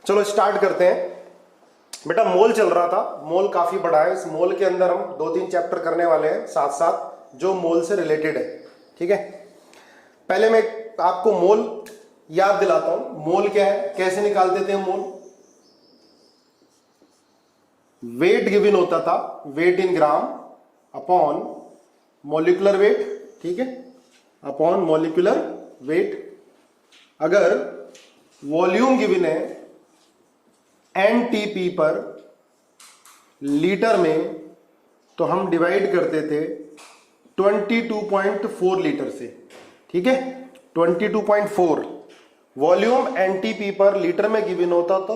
चलो स्टार्ट करते हैं। बेटा मोल चल रहा था, मोल काफी बड़ा है। इस मोल के अंदर हम 2-3 चैप्टर करने वाले हैं साथ साथ जो मोल से रिलेटेड है। ठीक है, पहले मैं आपको मोल याद दिलाता हूं। मोल क्या है, कैसे निकालते थे मोल? वेट गिवन होता था, वेट इन ग्राम अपॉन मॉलिक्यूलर वेट। ठीक है, अपॉन मॉलिक्यूलर वेट। अगर वॉल्यूम गिवन है एनटीपी पर लीटर में, तो हम डिवाइड करते थे 22.4 लीटर से। ठीक है, 22.4 वॉल्यूम एनटीपी पर लीटर में गिवन होता तो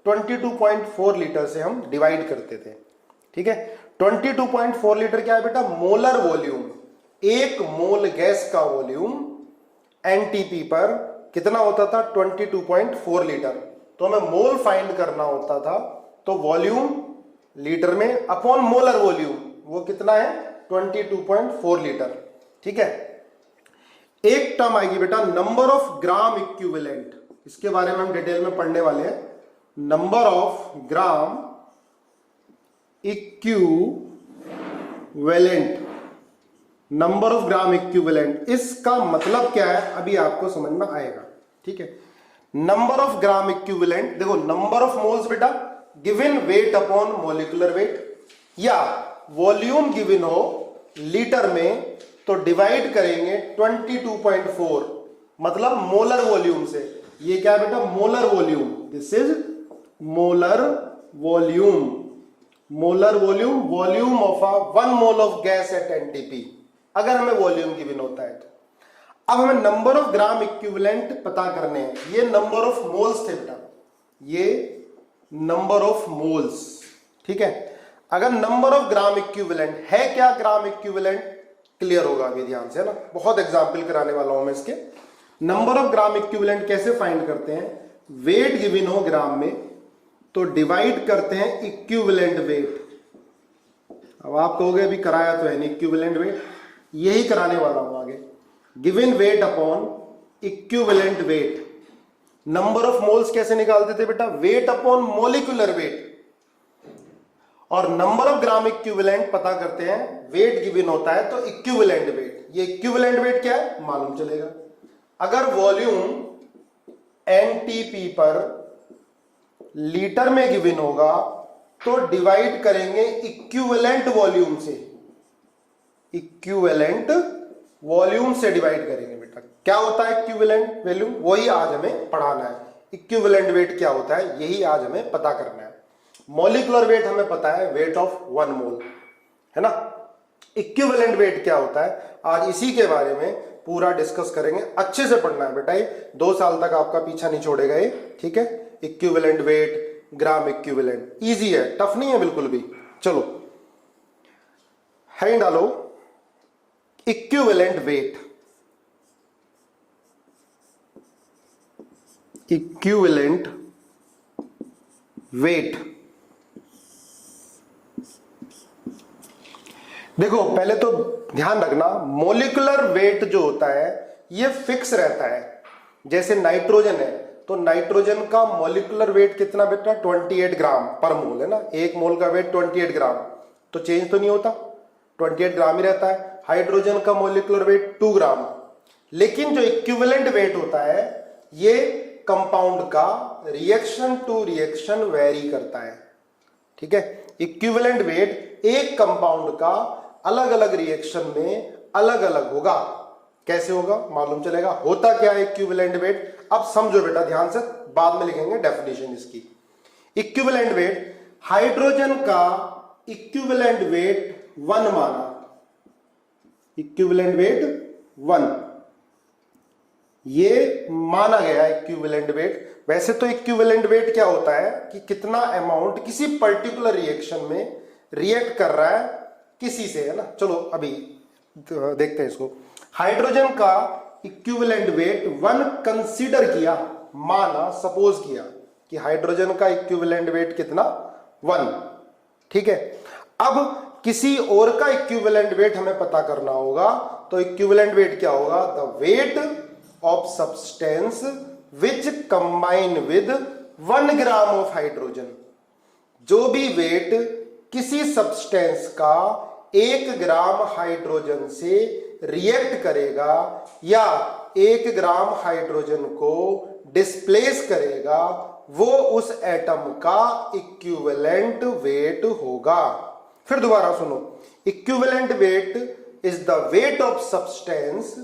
22.4 लीटर से हम डिवाइड करते थे। ठीक है, 22.4 लीटर क्या है बेटा? Molar volume. एक मोल गैस का वॉल्यूम एनटीपी पर कितना होता था? 22.4 लीटर। तो हमें मोल फाइंड करना होता था, तो वॉल्यूम लीटर में अपॉन मोलर वॉल्यूम वो कितना है? 22.4 लीटर। ठीक है, एक टर्म आएगी बेटा नंबर ऑफ ग्राम इक्विवेलेंट। इसके बारे में हम डिटेल में पढ़ने वाले हैं। Number of gram equivalent, number of gram equivalent, इसका मतलब क्या है अभी आपको समझ में आएगा। ठीक है, नंबर ऑफ ग्राम इक्विवेलेंट, देखो नंबर ऑफ मोल्स बेटा given weight upon molecular weight, या वॉल्यूम गिवन हो लीटर में तो डिवाइड करेंगे 22.4 मतलब मोलर वॉल्यूम से। ये क्या है बेटा? Molar volume. This is molar volume. Molar volume, volume of a 1 mole of gas at NTP, अगर हमें वॉल्यूम गिवन होता है तो। अब हमें नंबर ऑफ ग्राम इक्विवेलेंट पता करने हैं। ये नंबर ऑफ मोल्स थे बेटा, ये नंबर ऑफ मोल्स। ठीक है, अगर नंबर ऑफ ग्राम इक्विवेलेंट है, क्या ग्राम इक्विवेलेंट क्लियर होगा अभी ध्यान से, है ना। बहुत एग्जाम्पल कराने वाला हूं मैं इसके। नंबर ऑफ ग्राम इक्विवेलेंट कैसे फाइंड करते हैं? वेट गिवन हो ग्राम में तो डिवाइड करते हैं इक्विवेलेंट वेट। अब आप कहोगे अभी कराया तो है नहीं इक्विवेलेंट वेट, यही कराने वाला हूं आगे। Given weight upon equivalent wait. Number of moles कैसे निकालते थे बेटा? Weight upon molecular weight. और नंबर ऑफ ग्राम इक्विवेलेंट पता करते हैं, वेट गिवन होता है तो इक्विवेलेंट वेट। ये इक्विवेलेंट वेट क्या है मालूम चलेगा। अगर वॉल्यूम एनटीपी पर लीटर में गिवन होगा तो डिवाइड करेंगे इक्विवेलेंट वॉल्यूम से। इक्विवेलेंट वॉल्यूम से डिवाइड करेंगे बेटा। क्या होता है इक्विवेलेंट वॉल्यूम? वही आज हमें पढ़ाना है। इक्विवेलेंट वेट क्या होता है यही आज हमें पता करना है। मॉलिक्यूलर वेट हमें पता है, वेट ऑफ 1 मोल, है ना। इक्विवेलेंट वेट क्या होता है आज इसी के बारे में पूरा डिस्कस करेंगे। अच्छे से पढ़ना है बेटा, ये 2 साल तक आपका पीछा नहीं छोड़ेगा ये। ठीक है, equivalent wait, gram equivalent, easy है, टफ नहीं है बिल्कुल भी। चलो हेडिंग डालो इक्विवेलेंट वेट। इक्विवेलेंट वेट, देखो पहले तो ध्यान रखना मॉलिक्यूलर वेट जो होता है ये फिक्स रहता है। जैसे नाइट्रोजन है तो नाइट्रोजन का मॉलिक्यूलर वेट कितना बेटा? 28 ग्राम पर मोल, है ना। एक मोल का वेट 28 ग्राम, तो चेंज तो नहीं होता, 28 ग्राम ही रहता है। हाइड्रोजन का मॉलिक्यूलर वेट 2 ग्राम। लेकिन जो इक्विवेलेंट वेट होता है ये कंपाउंड का रिएक्शन टू रिएक्शन वेरी करता है। ठीक है, इक्विवेलेंट वेट एक कंपाउंड का अलग अलग रिएक्शन में अलग अलग होगा। कैसे होगा मालूम चलेगा। होता क्या है इक्विवेलेंट वेट? अब समझो बेटा ध्यान से, बाद में लिखेंगे डेफिनेशन इसकी। इक्विवेलेंट वेट, हाइड्रोजन का इक्विवेलेंट वेट 1 माना, इक्विवेलेंट वेट 1 ये माना गया इक्विवेलेंट वेट। वैसे तो इक्विवेलेंट वेट क्या होता है कि कितना अमाउंट किसी पर्टिकुलर रिएक्शन में रिएक्ट कर रहा है किसी से, है ना। चलो अभी देखते हैं इसको। हाइड्रोजन का इक्विवेलेंट वेट 1 कंसीडर किया, माना, सपोज किया कि हाइड्रोजन का इक्विवेलेंट वेट कितना? 1। ठीक है, अब किसी और का इक्विवेलेंट वेट हमें पता करना होगा, तो इक्विवेलेंट वेट क्या होगा? The weight of substance which combine with 1 gram of hydrogen, जो भी वेट किसी सब्सटेंस का 1 ग्राम हाइड्रोजन से रिएक्ट करेगा या 1 ग्राम हाइड्रोजन को डिस्प्लेस करेगा, वो उस एटम का इक्विवेलेंट वेट होगा। फिर दोबारा सुनो, equivalent weight is the weight of substance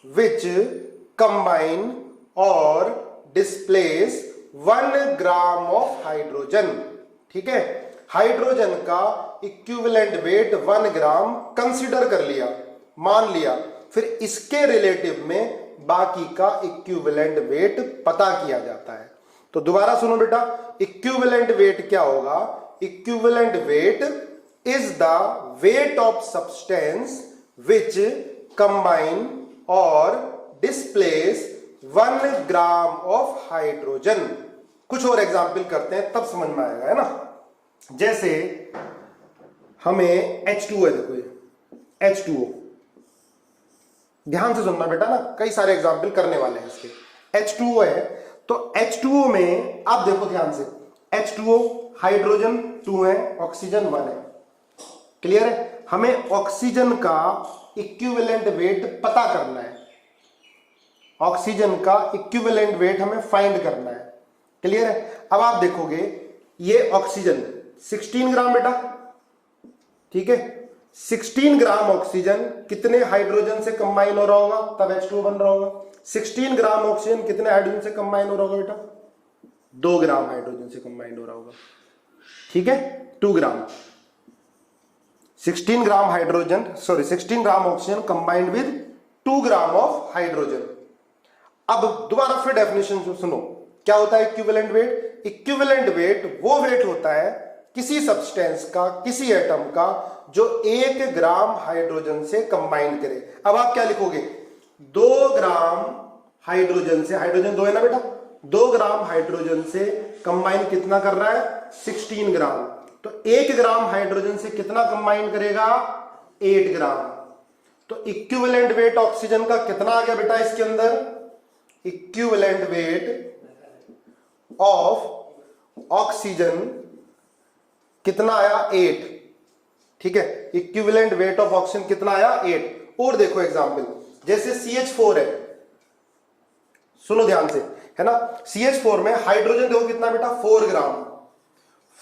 which combine और डिस्प्लेस 1 ग्राम ऑफ हाइड्रोजन। ठीक है, हाइड्रोजन का इक्विवेलेंट वेट 1 ग्राम कंसीडर कर लिया, मान लिया, फिर इसके रिलेटिव में बाकी का इक्विवेलेंट वेट पता किया जाता है। तो दोबारा सुनो बेटा, इक्विवेलेंट वेट क्या होगा? Equivalent weight is the weight of substance which combine और डिस्प्लेस 1 ग्राम ऑफ हाइड्रोजन। कुछ और एग्जाम्पल करते हैं तब समझ में आएगा, है ना। जैसे हमें H2O है, देखो ये H2O, ध्यान से सुनना बेटा ना, कई सारे एग्जाम्पल करने वाले हैं इसके। H2O है, तो H2O में आप देखो ध्यान से, H2O हाइड्रोजन 2 है, ऑक्सीजन 1 है। क्लियर है? हमें ऑक्सीजन का इक्विवेलेंट वेट पता करना है, ऑक्सीजन का इक्विवेलेंट वेट हमें फाइंड करना है। क्लियर है? अब आप देखोगे ये ऑक्सीजन 16 ग्राम बेटा, ठीक है, 16 ग्राम ऑक्सीजन कितने हाइड्रोजन से कंबाइन हो रहा होगा, तब H2O बन रहा होगा। 16 ग्राम ऑक्सीजन कितने हाइड्रोजन से कंबाइन हो रहा होगा बेटा? 2 ग्राम हाइड्रोजन से कंबाइन हो रहा होगा। ठीक है, 2 ग्राम, 16 gram hydrogen, sorry 16 gram oxygen combined with 2 gram of hydrogen. अब दोबारा फिर डेफिनेशन सुनो, क्या होता है इक्विवेलेंट वेट? इक्विवेलेंट वेट वो वेट होता है किसी सब्सटेंस का, किसी एटम का, जो 1 ग्राम हाइड्रोजन से कंबाइन करे। अब आप क्या लिखोगे? 2 ग्राम हाइड्रोजन से, हाइड्रोजन 2 है ना बेटा, 2 ग्राम हाइड्रोजन से कंबाइन कितना कर रहा है? 16 ग्राम। तो 1 ग्राम हाइड्रोजन से कितना कंबाइन करेगा? 8 ग्राम। तो इक्विवेलेंट वेट ऑक्सीजन का कितना आ गया बेटा इसके अंदर? इक्विवेलेंट वेट ऑफ ऑक्सीजन कितना आया? 8। ठीक है, इक्विवेलेंट वेट ऑफ ऑक्सीजन कितना आया? 8। और देखो एग्जांपल, जैसे CH4 है, सुनो ध्यान से, है ना, CH4 में हाइड्रोजन देखो कितना बेटा? 4 ग्राम।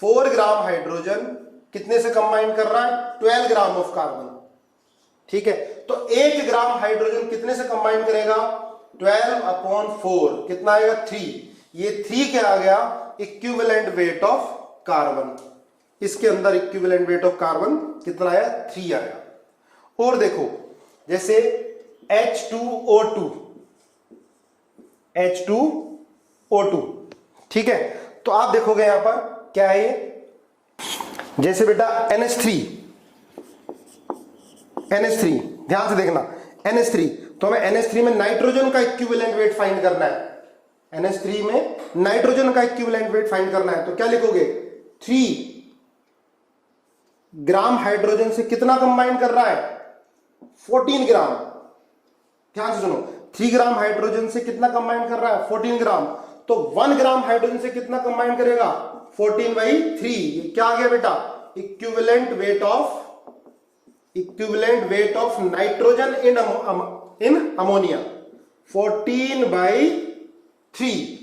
4 ग्राम हाइड्रोजन कितने से कंबाइन कर रहा है? 12 ग्राम ऑफ कार्बन। ठीक है, तो 1 ग्राम हाइड्रोजन कितने से कंबाइन करेगा? 12/4, कितना आएगा? 3। ये 3 क्या आ गया? Equivalent weight of carbon. इसके अंदर इक्विवेलेंट वेट ऑफ कार्बन कितना आया? 3 आया। और देखो जैसे H2O2, H2O2, ठीक है, तो आप देखोगे यहां पर क्या है ये? जैसे बेटा NH3, ध्यान से देखना, NH3, तो हमें NH3 में नाइट्रोजन का इक्विवेलेंट वेट फाइंड करना है। NH3 में नाइट्रोजन का इक्विवेलेंट वेट फाइंड करना है, तो क्या लिखोगे? 3 ग्राम हाइड्रोजन से कितना कंबाइन कर रहा है? 14 ग्राम। ध्यान से सुनो, 3 ग्राम हाइड्रोजन से कितना कंबाइन कर रहा है? 14 ग्राम। तो 1 ग्राम हाइड्रोजन से कितना कंबाइन करेगा? 14/3। ये क्या आ गया बेटा? Equivalent weight of nitrogen in ammonia, 14/3।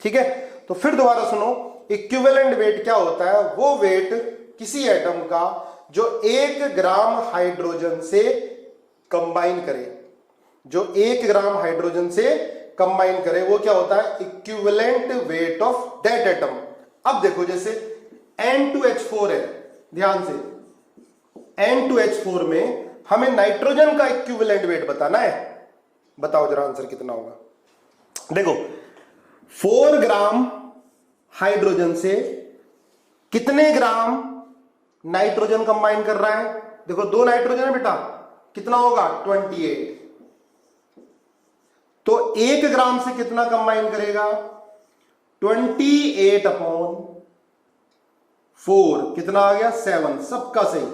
ठीक है, तो फिर दोबारा सुनो, इक्विवेलेंट वेट क्या होता है? वो वेट किसी एटम का जो 1 ग्राम हाइड्रोजन से कंबाइन करे, जो 1 ग्राम हाइड्रोजन से कंबाइन करे, वो क्या होता है? Equivalent weight of that atom. अब देखो जैसे N2H4 है, ध्यान से, N2H4 में हमें नाइट्रोजन का इक्विवेलेंट वेट बताना है। बताओ जरा आंसर कितना होगा? देखो 4 ग्राम हाइड्रोजन से कितने ग्राम नाइट्रोजन कंबाइन कर रहा है? देखो 2 नाइट्रोजन है बेटा, कितना होगा? 28। तो 1 ग्राम से कितना कंबाइन करेगा? 28/4, कितना आ गया? 7। सबका सही,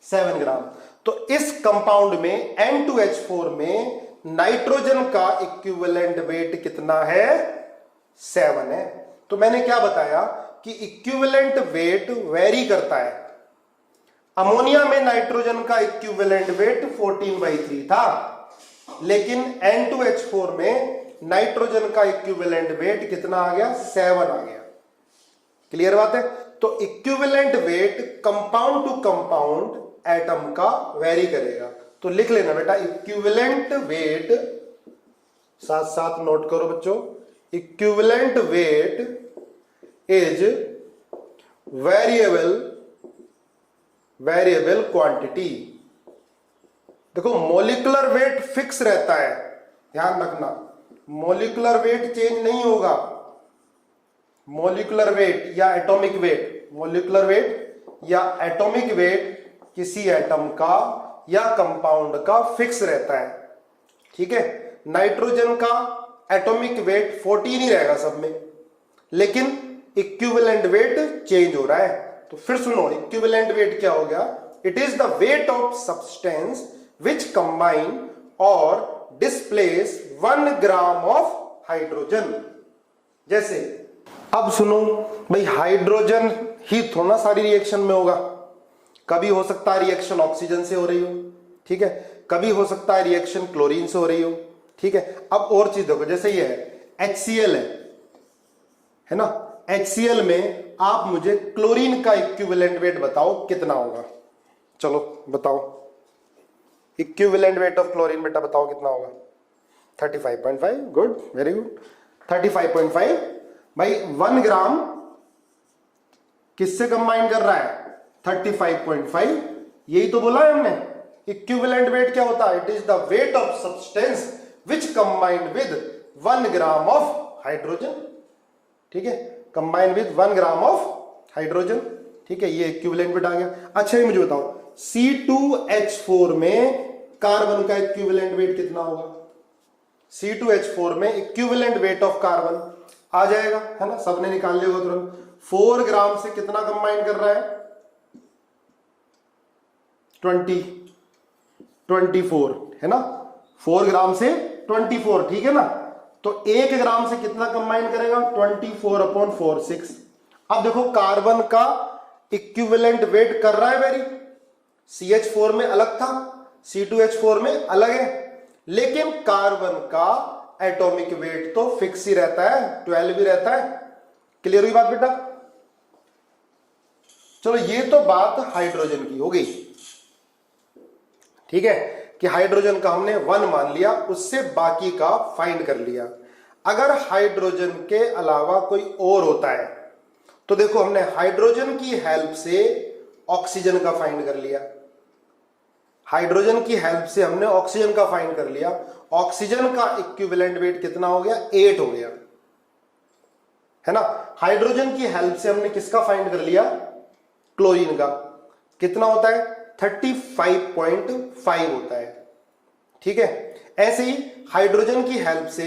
7 ग्राम। तो इस कंपाउंड में N2H4 में नाइट्रोजन का इक्विवेलेंट वेट कितना है? 7 है। तो मैंने क्या बताया कि इक्विवेलेंट वेट वेरी करता है। अमोनिया में नाइट्रोजन का इक्विवेलेंट वेट 14/3 था, लेकिन N2H4 में नाइट्रोजन का इक्विवेलेंट वेट कितना आ गया? 7 आ गया। क्लियर बात है? तो equivalent weight compound to compound atom का वेरी करेगा। तो लिख लेना बेटा, इक्विवेलेंट वेट, साथ साथ नोट करो बच्चों, equivalent weight is variable quantity. देखो मॉलिक्यूलर वेट फिक्स रहता है, ध्यान रखना, मॉलिक्यूलर वेट चेंज नहीं होगा। मॉलिक्यूलर वेट या एटॉमिक वेट, मॉलिक्यूलर वेट या एटॉमिक वेट किसी एटम का या कंपाउंड का फिक्स रहता है। ठीक है, नाइट्रोजन का एटॉमिक वेट 14 ही रहेगा सब में, लेकिन इक्विवेलेंट वेट चेंज हो रहा है। तो फिर सुनो, इक्विवेलेंट वेट क्या हो गया? It is the weight of substance which combine और डिस्प्लेस 1 ग्राम ऑफ हाइड्रोजन। जैसे अब सुनो भाई, हाइड्रोजन ही थोड़ा ना सारी रिएक्शन में होगा। कभी हो सकता है रिएक्शन ऑक्सीजन से हो रही हो, ठीक है, कभी हो सकता है रिएक्शन क्लोरीन से हो रही हो, ठीक है। अब और चीज देखो, जैसे ये है HCl है ना, HCl में आप मुझे क्लोरीन का इक्विवेलेंट वेट बताओ कितना होगा। चलो बताओ, इक्विवेलेंट वेट ऑफ क्लोरीन बेटा बताओ कितना होगा? 35.5। Good, very good, 35.5। भाई 1 ग्राम किससे कंबाइन कर रहा है? 35.5। यही तो बोला है हमने। इक्विवेलेंट वेट क्या होता है? It is the weight of substance which combined with 1 gram of hydrogen. ठीक है, combined with 1 gram of hydrogen. ठीक है, ये इक्विवेलेंट वेट आ गया। अच्छा ये मुझे बताओ, C2H4 में कार्बन का इक्विवेलेंट वेट कितना होगा? C2H4 में इक्विवेलेंट वेट ऑफ कार्बन आ जाएगा, है ना, सबने निकाल लिया होगा तुरंत। 4 ग्राम से कितना कंबाइन कर रहा है? 24 है ना, 4 ग्राम से 24, ठीक है ना। तो 1 ग्राम से कितना कंबाइन करेगा? 24/4 6। अब देखो कार्बन का इक्विवेलेंट वेट कर रहा है वेरी, CH4 में अलग था, C2H4 में अलग है, लेकिन कार्बन का एटॉमिक वेट तो फिक्स ही रहता है, 12 ही रहता है। क्लियर हुई बात बेटा? चलो ये तो बात हाइड्रोजन की हो गई, ठीक है, कि हाइड्रोजन का हमने 1 मान लिया, उससे बाकी का फाइंड कर लिया। अगर हाइड्रोजन के अलावा कोई और होता है तो देखो हमने हाइड्रोजन की हेल्प से ऑक्सीजन का फाइंड कर लिया, हाइड्रोजन की हेल्प से हमने ऑक्सीजन का फाइंड कर लिया। ऑक्सीजन का इक्विवेलेंट वेट कितना हो गया? 8 हो गया, है ना। हाइड्रोजन की हेल्प से हमने किसका फाइंड कर लिया? क्लोरीन का। कितना होता है? 35.5 होता है, ठीक है। ऐसे ही हाइड्रोजन की हेल्प से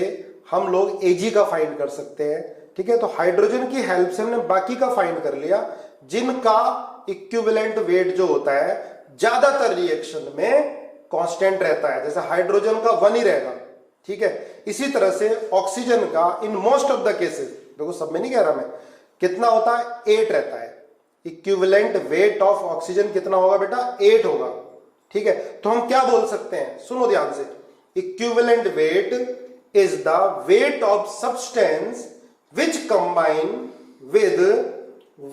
हम लोग Ag का फाइंड कर सकते हैं, ठीक है। तो हाइड्रोजन की हेल्प से हमने बाकी का फाइंड कर लिया, जिनका इक्विवेलेंट वेट जो होता है ज्यादातर रिएक्शन में कांस्टेंट रहता है। जैसे हाइड्रोजन का 1 ही रहेगा, ठीक है। इसी तरह से ऑक्सीजन का in most of the cases, देखो सब में नहीं कह रहा मैं, कितना होता है? 8 रहता है। इक्विवेलेंट वेट ऑफ ऑक्सीजन कितना होगा बेटा? 8 होगा, ठीक है। तो हम क्या बोल सकते हैं, सुनो ध्यान से, equivalent weight is the weight of substance which combine with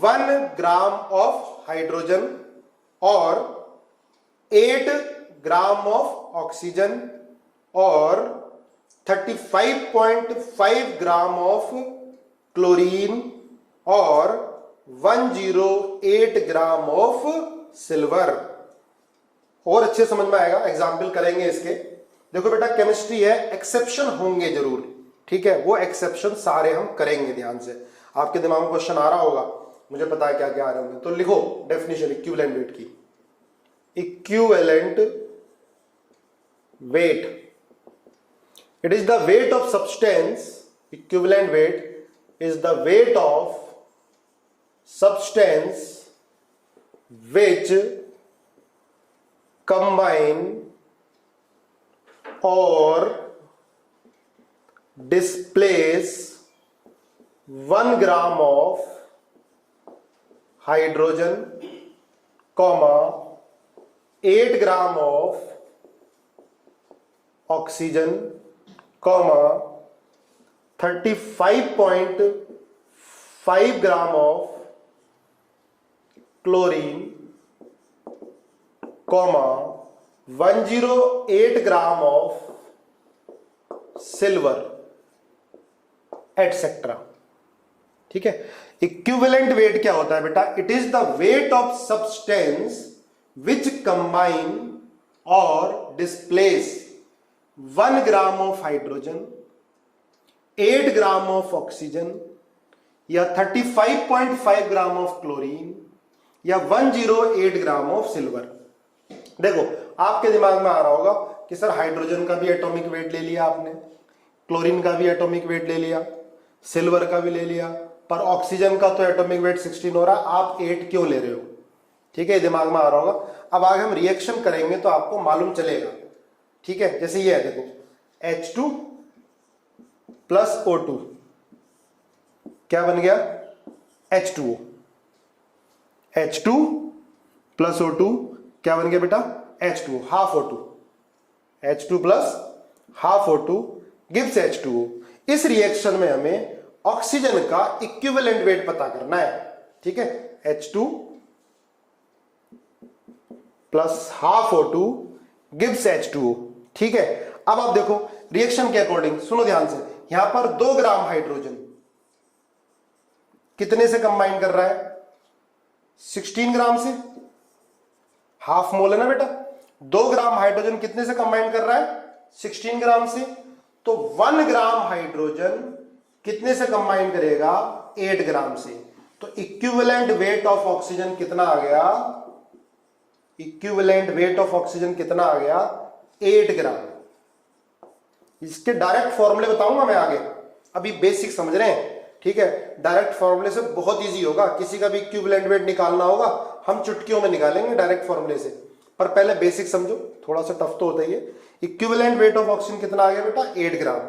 1 gram of hydrogen और 8 ग्राम ऑफ ऑक्सीजन और 35.5 ग्राम ऑफ क्लोरीन और 108 ग्राम ऑफ सिल्वर। और अच्छे समझ में आएगा, एग्जाम्पल करेंगे इसके। देखो बेटा केमिस्ट्री है, एक्सेप्शन होंगे जरूर, ठीक है, वो एक्सेप्शन सारे हम करेंगे ध्यान से। आपके दिमाग में क्वेश्चन आ रहा होगा, मुझे पता है क्या क्या आ रहे होंगे। तो लिखो डेफिनेशन इक्विवेलेंट वेट की। Equivalent weight, it is the weight of substance, equivalent weight is the weight of substance which combine or displace 1 gram of hydrogen comma 8 gram of oxygen comma 35.5 gram of chlorine comma 108 gram of silver etcetera. ठीक है, equivalent weight क्या होता है बेटा? It is the weight of substance which combine और displace 1 gram of hydrogen, 8 gram of oxygen या 35.5 gram of chlorine या 108 gram of silver. देखो आपके दिमाग में आ रहा होगा कि सर हाइड्रोजन का भी एटॉमिक वेट ले लिया आपने, क्लोरीन का भी एटॉमिक वेट ले लिया, सिल्वर का भी ले लिया, पर ऑक्सीजन का तो एटॉमिक वेट 16 हो रहा, आप 8 क्यों ले रहे हो? ठीक है, दिमाग में आ रहा होगा। अब आगे हम रिएक्शन करेंगे तो आपको मालूम चलेगा। ठीक है, जैसे ये है, देखो H2 प्लस O2 क्या बन गया? H2O। H2 प्लस O2 क्या बन गया बेटा? H2O, half O2। H2 plus half O2 gives H2O। इस रिएक्शन में हमें ऑक्सीजन का इक्विवेलेंट वेट पता करना है। ठीक है, H2 plus half O2 gives H2O। ठीक है, अब आप देखो रिएक्शन के अकॉर्डिंग, सुनो ध्यान से, यहां पर 2 ग्राम हाइड्रोजन कितने से कंबाइन कर रहा है? 16 ग्राम से, हाफ मोल है ना बेटा। 2 ग्राम हाइड्रोजन कितने से कंबाइन कर रहा है? 16 ग्राम से। तो 1 ग्राम हाइड्रोजन कितने से कंबाइन करेगा? 8 ग्राम से। तो इक्विवेलेंट वेट ऑफ ऑक्सीजन कितना आ गया? इक्विवेलेंट वेट ऑफ ऑक्सीजन कितना आ गया? 8 ग्राम। इसके डायरेक्ट फॉर्मूले बताऊंगा मैं आगे, अभी बेसिक समझ रहे हैं। ठीक है, डायरेक्ट फॉर्मूले से बहुत इजी होगा, किसी का भी इक्विवेलेंट वेट निकालना होगा हम चुटकियों में निकालेंगे डायरेक्ट फॉर्मूले से, पर पहले बेसिक समझो, थोड़ा सा टफ तो होता ही है। इक्विवेलेंट वेट ऑफ ऑक्सीजन कितना आ गया बेटा? 8 ग्राम।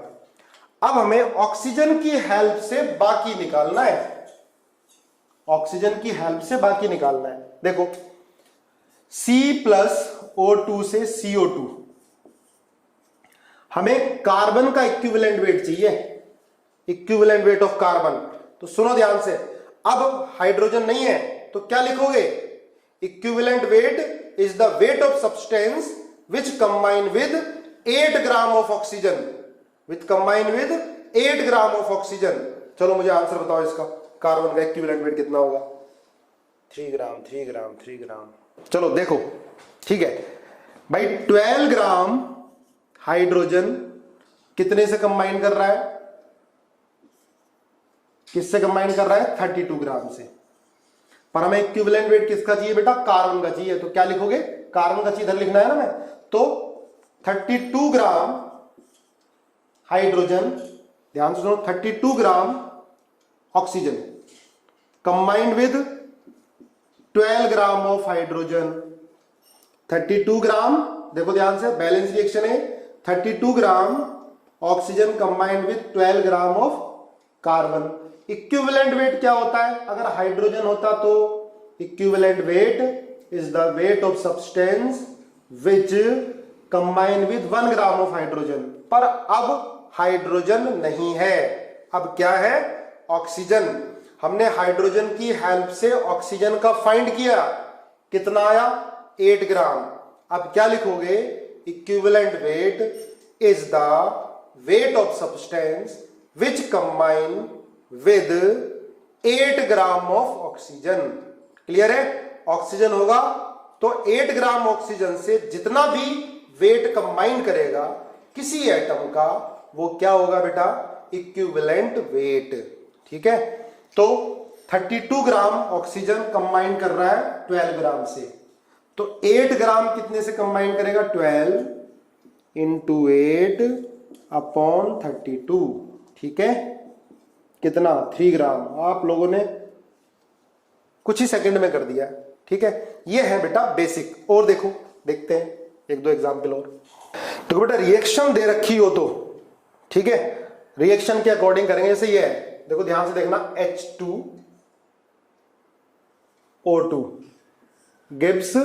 अब हमें ऑक्सीजन की हेल्प से बाकी निकालना है, ऑक्सीजन की हेल्प से बाकी निकालना है। देखो C प्लस O2 से CO2, हमें कार्बन का इक्विवेलेंट वेट चाहिए, इक्विवेलेंट वेट ऑफ कार्बन। तो सुनो ध्यान से, अब हाइड्रोजन नहीं है तो क्या लिखोगे? Equivalent weight is the weight of substance which combine with 8 gram of oxygen, which combine with 8 gram of oxygen. चलो मुझे आंसर बताओ इसका, कार्बन का इक्विवेलेंट वेट कितना होगा? 3 ग्राम 3 ग्राम 3 ग्राम। चलो देखो, ठीक है भाई, 12 ग्राम हाइड्रोजन कितने से कंबाइन कर रहा है? किससे कंबाइन कर रहा है? 32 ग्राम से। पर हमें इक्विवेलेंट वेट किसका चाहिए बेटा? कार्बन का चाहिए। तो क्या लिखोगे? कार्बन का चाहिए, इधर लिखना है ना मैं। तो 32 ग्राम हाइड्रोजन, ध्यान से सुनो, 32 gram oxygen combined with 12 gram of hydrogen. 32 ग्राम, देखो ध्यान से, बैलेंस रिएक्शन है। 32 gram oxygen combined with 12 gram of carbon. Equivalent weight क्या होता है? अगर हाइड्रोजन होता तो equivalent weight is the weight of substance which combine with 1 gram of hydrogen. पर अब हाइड्रोजन नहीं है, अब क्या है? ऑक्सीजन। हमने हाइड्रोजन की हेल्प से ऑक्सीजन का फाइंड किया, कितना आया? 8 ग्राम। अब क्या लिखोगे? Equivalent weight is the weight of substance which combine with 8 gram of oxygen. Clear है? ऑक्सीजन होगा तो 8 ग्राम ऑक्सीजन से जितना भी वेट कंबाइन करेगा किसी एटम का, वो क्या होगा बेटा? Equivalent wait. ठीक है, तो 32 ग्राम ऑक्सीजन कंबाइन कर रहा है 12 ग्राम से, तो 8 ग्राम कितने से कंबाइन करेगा? 12 इंटू 8 अपॉन 32। ठीक है, कितना? 3 ग्राम। आप लोगों ने कुछ ही सेकंड में कर दिया। ठीक है, ये है बेटा बेसिक। और देखो, देखते हैं 1-2 एग्जाम्पल और। तो बेटा रिएक्शन दे रखी हो तो, ठीक है, रिएक्शन के अकॉर्डिंग करेंगे। जैसे ये है देखो ध्यान से देखना, H2O2 gives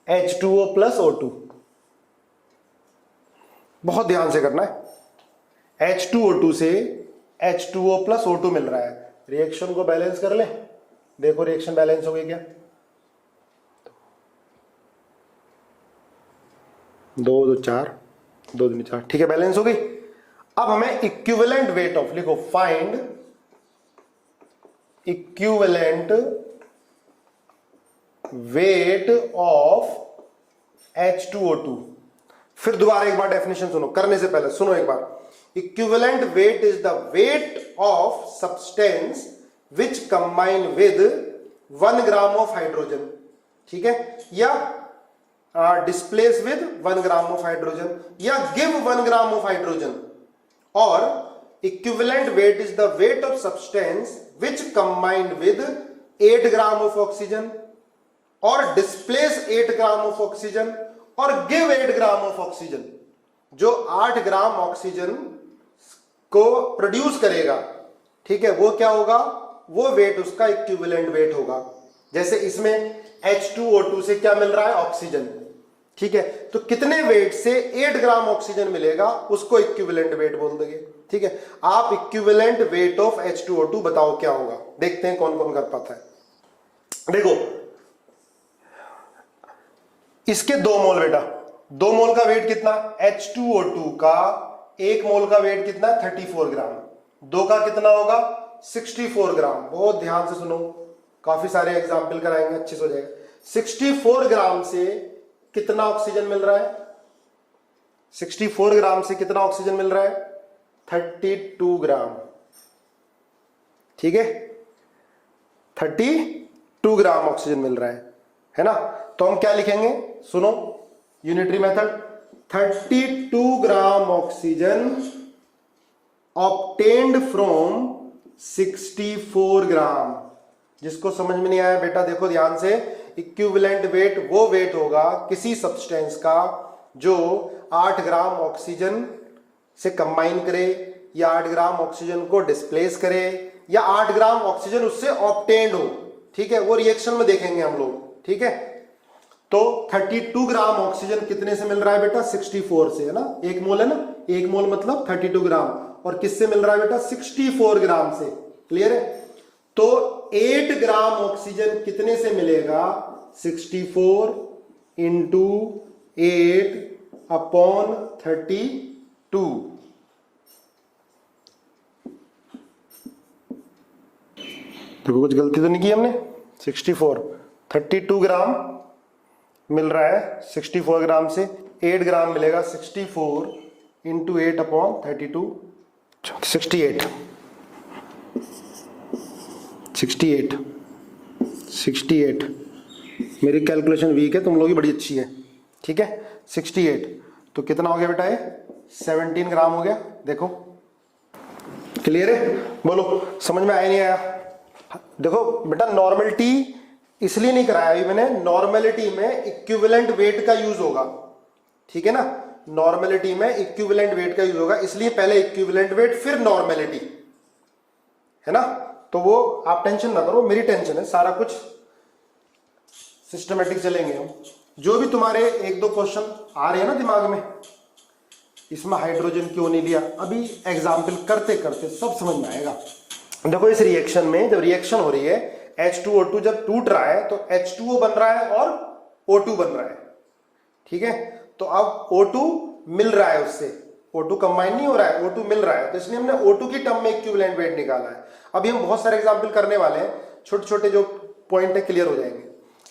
H2O plus O2। बहुत ध्यान से करना है, H2O2 से H2O plus O2 मिल रहा है। रिएक्शन को बैलेंस कर ले, देखो रिएक्शन बैलेंस हो गई क्या? 2 2 4, 2 2 4, ठीक है, बैलेंस हो गई। अब हमें इक्विवेलेंट वेट ऑफ, लिखो find equivalent weight of H2O2। फिर दोबारा एक बार डेफिनेशन सुनो, करने से पहले सुनो एक बार। Equivalent weight is the weight of substance which combine with 1 gram of hydrogen, ठीक है, या displace with 1 gram of hydrogen, या गिव 1 ग्राम ऑफ हाइड्रोजन। और equivalent weight is the weight of substance which combined with 8 gram of oxygen, और displace 8 gram of oxygen, और give 8 gram of oxygen. जो 8 gram oxygen को produce करेगा, ठीक है, वो क्या होगा? वो वेट उसका इक्विवेलेंट वेट होगा। जैसे इसमें H2O2 से क्या मिल रहा है? ऑक्सीजन, ठीक है, तो कितने वेट से 8 ग्राम ऑक्सीजन मिलेगा, उसको इक्विवेलेंट वेट बोल देंगे, ठीक है। आप इक्विवेलेंट वेट ऑफ H2O2 बताओ क्या होगा, देखते हैं कौन कौन कर पाता है। देखो इसके 2 मोल बेटा, 2 मोल का वेट कितना? H2O2 का 1 मोल का वेट कितना? 34 ग्राम। 2 का कितना होगा? 64 ग्राम। बहुत ध्यान से सुनो, काफी सारे एग्जाम्पल कराएंगे, अच्छे से हो जाएगा। 64 ग्राम से कितना ऑक्सीजन मिल रहा है? 64 ग्राम से कितना ऑक्सीजन मिल रहा है? 32 ग्राम, ठीक है, 32 ग्राम ऑक्सीजन मिल रहा है ना। तो हम क्या लिखेंगे, सुनो unitary method, 32 gram oxygen obtained from 64 ग्राम। जिसको समझ में नहीं आया बेटा देखो ध्यान से, इक्विवेलेंट वेट वो वेट होगा किसी सब्सटेंस का जो 8 ग्राम ऑक्सीजन से कंबाइन करे, या 8 ग्राम ऑक्सीजन को डिस्प्लेस करे, या 8 ग्राम ऑक्सीजन उससे ऑब्टेन्ड हो, ठीक है, वो रिएक्शन में देखेंगे हम लोग, ठीक है। तो 32 ग्राम ऑक्सीजन कितने से मिल रहा है बेटा? 64 से, है ना, 1 मोल है ना, 1 मोल मतलब 32 ग्राम, और किससे मिल रहा है बेटा? 64 ग्राम से, क्लियर है। तो 8 ग्राम ऑक्सीजन कितने से मिलेगा? 64 इंटू 8 अपॉन 32। देखो कुछ गलती तो नहीं की हमने, 32 ग्राम मिल रहा है 64 ग्राम से, 8 ग्राम मिलेगा, 64 इंटू 8 अपॉन 32, 68। मेरी कैलकुलेशन वीक है, तुम लोग की बड़ी अच्छी है, ठीक है। 68 तो कितना हो गया बेटा? ये 17 ग्राम हो गया। देखो क्लियर है? बोलो समझ में आया नहीं आया? देखो बेटा नॉर्मलिटी इसलिए नहीं कराया अभी मैंने, नॉर्मलिटी में इक्विवेलेंट वेट का यूज होगा, ठीक है ना, नॉर्मलिटी में इक्विवेलेंट वेट का यूज होगा, इसलिए पहले इक्विवेलेंट वेट फिर नॉर्मलिटी, है ना। तो वो आप टेंशन ना करो, मेरी टेंशन है, सारा कुछ सिस्टमेटिक चलेंगे हम। जो भी तुम्हारे 1-2 क्वेश्चन आ रहे हैं ना दिमाग में, इसमें हाइड्रोजन क्यों नहीं लिया, अभी एग्जाम्पल करते करते सब समझ में आएगा। देखो इस रिएक्शन में जब रिएक्शन हो रही है, H2O2 जब टूट रहा है तो H2O बन रहा है और O2 बन रहा है, ठीक है। तो अब O2 मिल रहा है उससे, O2 कंबाइन नहीं हो रहा है, O2 मिल रहा है, तो इसलिए हमने O2 की टर्म में इक्विवेलेंट वेट निकाला है। अभी हम बहुत सारे एग्जाम्पल करने वाले हैं, छोटे छोटे जो पॉइंट है क्लियर हो जाएंगे।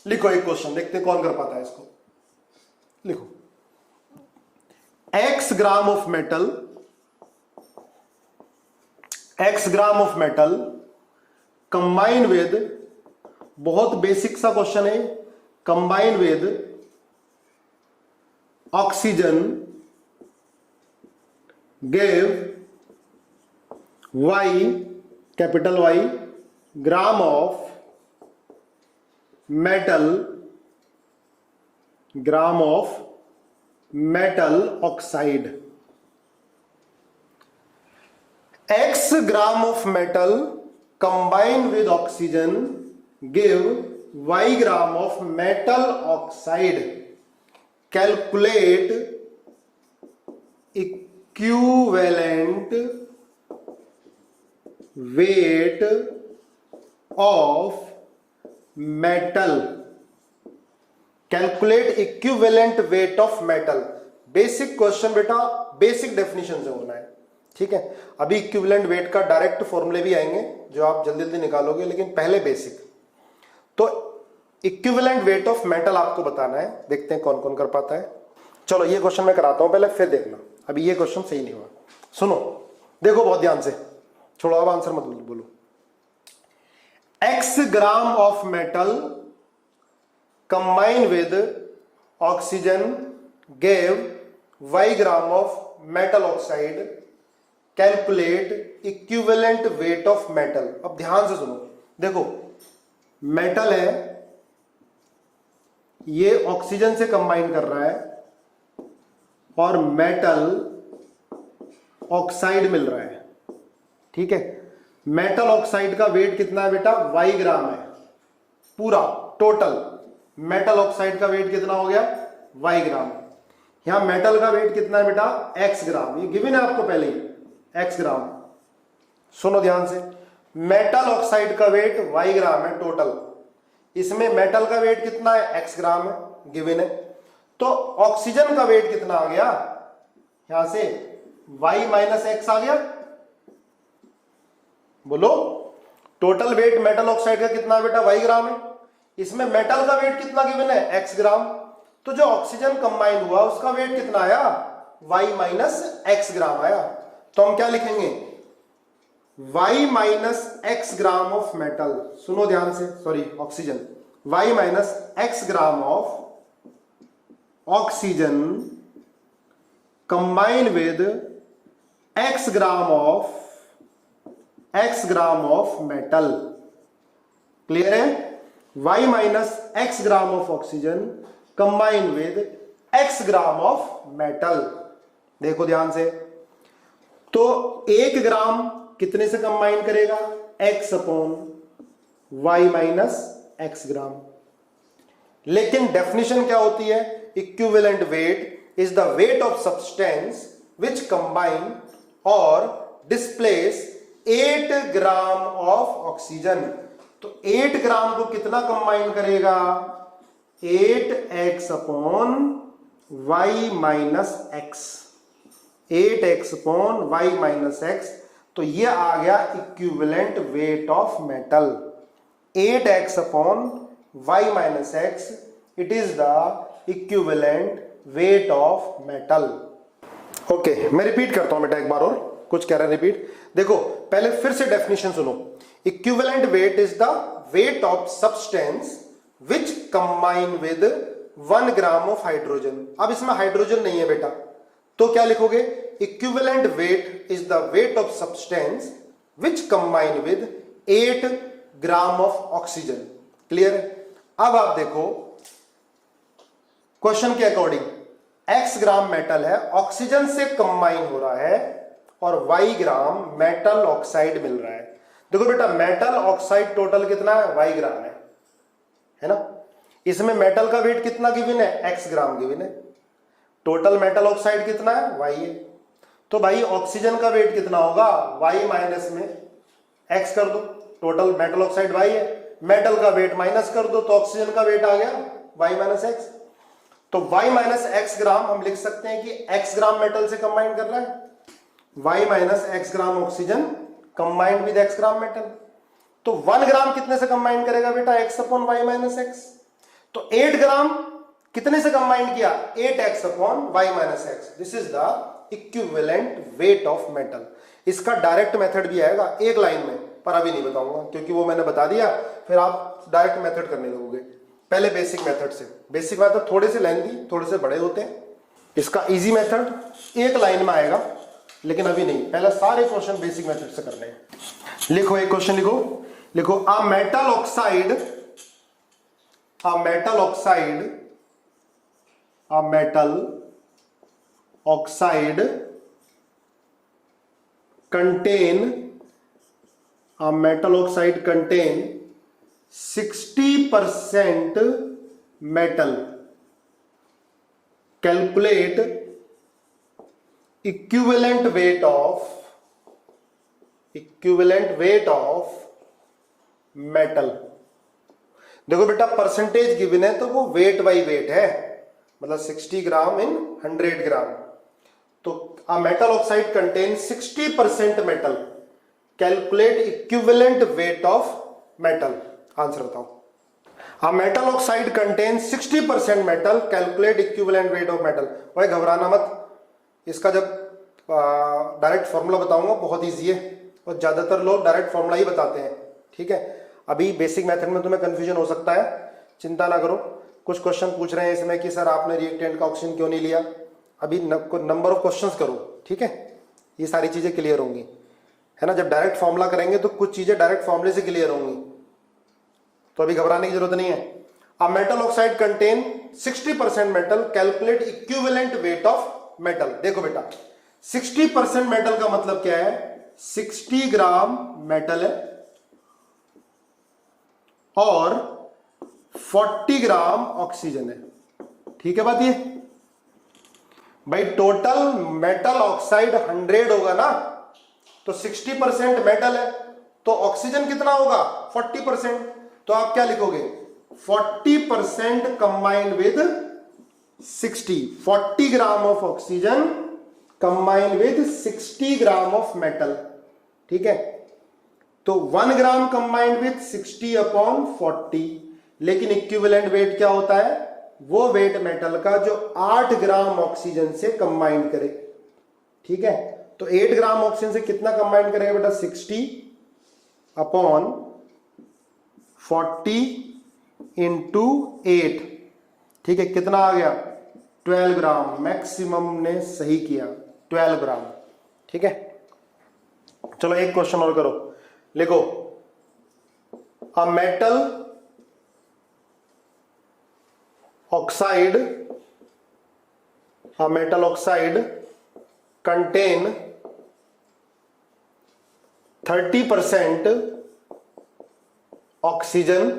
लिखो एक क्वेश्चन, देखते हैं कौन कर पाता है इसको। लिखो X gram of metal combine with, बहुत बेसिक सा क्वेश्चन है, combine with oxygen give Y, capital Y, gram of metal oxide. x gram of metal combined with oxygen give y gram of metal oxide. Calculate equivalent weight of metal. Calculate equivalent weight of metal. Basic question बेटा, basic definition से होना है, ठीक है. अभी equivalent weight का direct फॉर्मूले भी आएंगे जो आप जल्दी जल्दी निकालोगे, लेकिन पहले बेसिक. तो इक्विवेलेंट वेट ऑफ मेटल आपको बताना है. देखते हैं कौन कौन कर पाता है. चलो ये क्वेश्चन मैं कराता हूं पहले, फिर देखना. अभी ये क्वेश्चन सही नहीं हुआ. सुनो, देखो बहुत ध्यान से, छोड़ो अब आंसर मत बोलो. x gram of metal combined with oxygen gave y gram of metal oxide. Calculate equivalent weight of metal. अब ध्यान से सुनो, देखो मेटल है, ये ऑक्सीजन से कंबाइन कर रहा है और मेटल ऑक्साइड मिल रहा है, ठीक है. मेटल ऑक्साइड का वेट कितना है बेटा? y ग्राम है पूरा टोटल. मेटल ऑक्साइड का वेट कितना हो गया? y ग्राम. यहां मेटल का वेट कितना है बेटा? x ग्राम. ये गिवन है आपको पहले ही, x ग्राम. सुनो ध्यान से, मेटल ऑक्साइड का वेट y ग्राम है टोटल. इसमें मेटल का वेट कितना है? x ग्राम है, गिवन है. तो ऑक्सीजन का वेट कितना आ गया? यहां से y माइनस एक्स आ गया. बोलो, टोटल वेट मेटल ऑक्साइड का कितना बेटा? y ग्राम है. इसमें मेटल का वेट कितना गिवन है? x ग्राम. तो जो ऑक्सीजन कंबाइन हुआ उसका वेट कितना आया? y माइनस एक्स ग्राम आया. तो हम क्या लिखेंगे? y minus x gram of metal. सुनो ध्यान से, sorry oxygen. y minus x gram of oxygen combine with x gram of metal. Clear है? y minus x gram of oxygen combine with x gram of metal. देखो ध्यान से, तो 1 ग्राम कितने से कंबाइन करेगा? x upon y minus x gram. लेकिन definition क्या होती है? Equivalent weight is the weight of substance which combine और डिस्प्लेस 8 ग्राम ऑफ ऑक्सीजन. तो 8 ग्राम को कितना कंबाइन करेगा? 8x upon y minus x. 8x upon y minus x. तो ये आ गया equivalent weight of metal. 8x upon y minus x, it is the equivalent weight of metal. Okay, मैं repeat करता हूं बेटा एक बार और, कुछ कह रहे हैं रिपीट. देखो पहले फिर से डेफिनेशन सुनो. Equivalent weight is the weight of substance which combine with 1 gram of hydrogen. अब इसमें हाइड्रोजन नहीं है बेटा, तो क्या लिखोगे? Equivalent weight is the weight of substance which combine with 8 gram of oxygen. Clear है? अब आप देखो क्वेश्चन के अकॉर्डिंग, x ग्राम मेटल है, ऑक्सीजन से कंबाइन हो रहा है और y ग्राम मेटल ऑक्साइड मिल रहा है. देखो बेटा, मेटल ऑक्साइड टोटल कितना है? y ग्राम है ना. इसमें मेटल का वेट कितना गिवन है? x ग्राम गिवन है. टोटल मेटल ऑक्साइड कितना है? y है. तो भाई ऑक्सीजन का वेट कितना होगा? y माइनस में x कर दो. टोटल मेटल ऑक्साइड y है, मेटल का वेट माइनस कर दो, तो ऑक्सीजन का वेट आ गया y माइनस एक्स. तो y माइनस एक्स ग्राम हम लिख सकते हैं कि x ग्राम मेटल से कंबाइन कर रहा है, y minus x gram oxygen combined with x gram metal. तो 1 ग्राम कितने से कंबाइन करेगा बेटा? x upon y minus x. तो 8 ग्राम कितने से कंबाइन किया? 8x upon y minus x. This is the equivalent weight of metal. इसका डायरेक्ट मेथड भी आएगा एक लाइन में, पर अभी नहीं बताऊंगा क्योंकि वो मैंने बता दिया, फिर आप डायरेक्ट मेथड करने लगोगे. पहले बेसिक मेथड से. बेसिक मेथड थोड़े से लेंथी, थोड़े से बड़े होते हैं. इसका इजी मेथड एक लाइन में आएगा, लेकिन अभी नहीं, पहले सारे क्वेश्चन बेसिक मेथड से करने हैं. लिखो एक क्वेश्चन लिखो a metal oxide contain a metal oxide contain 60% metal. Calculate equivalent weight of metal. देखो बेटा परसेंटेज गिवन है तो वो वेट बाई वेट है, मतलब 60 ग्राम इन 100 ग्राम। तो a metal oxide contains 60% metal. Calculate equivalent weight of metal. Answer बताओ। A metal oxide contains 60% metal. Calculate equivalent weight of metal. भाई घबराना मत, इसका जब डायरेक्ट फॉर्मूला बताऊंगा बहुत इजी है और ज्यादातर लोग डायरेक्ट फॉर्मूला ही बताते हैं, ठीक है। अभी बेसिक मेथड में तुम्हें कंफ्यूजन हो सकता है, चिंता ना करो। कुछ क्वेश्चन पूछ रहे हैं इसमें कि सर आपने रिएक्टेंट का ऑक्सीजन क्यों नहीं लिया। अभी नंबर ऑफ क्वेश्चंस करो, ठीक है, ये सारी चीजें क्लियर होंगी, है ना। जब डायरेक्ट फॉर्मूला करेंगे तो कुछ चीजें डायरेक्ट फॉर्मूले से क्लियर होंगी, तो अभी घबराने की जरूरत नहीं है। A metal oxide contain 60% metal, calculate equivalent weight of metal. देखो बेटा 60% मेटल का मतलब क्या है, 60 ग्राम मेटल है और 40 ग्राम ऑक्सीजन है, ठीक है बात ये। भाई टोटल मेटल ऑक्साइड 100 होगा ना, तो 60% मेटल है तो ऑक्सीजन कितना होगा 40%। तो आप क्या लिखोगे 40% combined with 60, 40 gram of oxygen combined with 60 gram of metal, ठीक है। तो 1 ग्राम कंबाइंड विद 60 अपॉन 40, लेकिन इक्विवेलेंट वेट क्या होता है, वो वेट मेटल का जो 8 ग्राम ऑक्सीजन से कंबाइंड करे, ठीक है। तो 8 ग्राम ऑक्सीजन से कितना कंबाइंड करेगा बेटा 60 अपॉन 40 इंटू 8, ठीक है, कितना आ गया 12 ग्राम। मैक्सिमम ने सही किया 12 ग्राम, ठीक है। चलो एक क्वेश्चन और करो, लिखो a metal oxide contain 30% oxygen,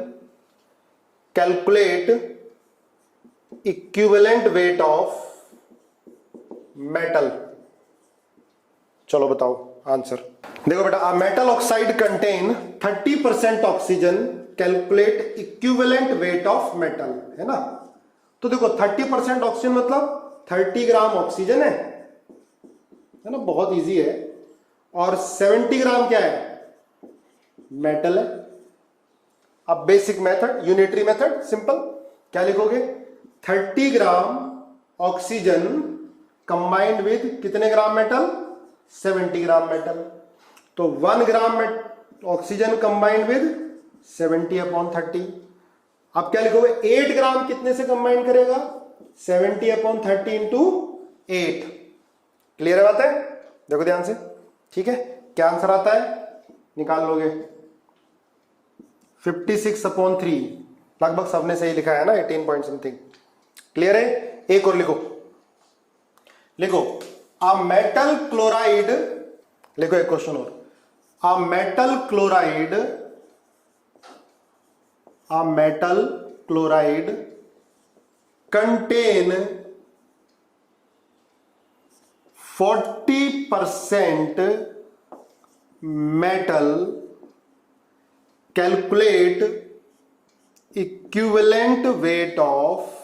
calculate equivalent weight of metal. चलो बताओ आंसर। देखो बेटा a metal oxide contain 30% oxygen, calculate equivalent weight of metal, है ना। तो देखो 30% ऑक्सीजन मतलब 30 ग्राम ऑक्सीजन है ना, बहुत इजी है। और 70 ग्राम क्या है मेटल है। अब basic method, unitary method, simple, क्या लिखोगे 30 ग्राम ऑक्सीजन कंबाइंड विद कितने ग्राम मेटल 70 ग्राम मेटल। तो 1 gram oxygen combined with 70 upon 30। अब क्या लिखोगे 8 ग्राम कितने से कंबाइन करेगा 70 अपॉन 30 इंटू 8। क्लियर है बात है, देखो ध्यान से, ठीक है। क्या आंसर आता है निकाल लोगे 56 अपॉन 3, लगभग सबने सही लिखा है ना 18 पॉइंट समथिंग। क्लियर है। एक और लिखो, लिखो अ मेटल क्लोराइड, लिखो एक क्वेश्चन और, a metal chloride contain 40% metal, calculate equivalent weight of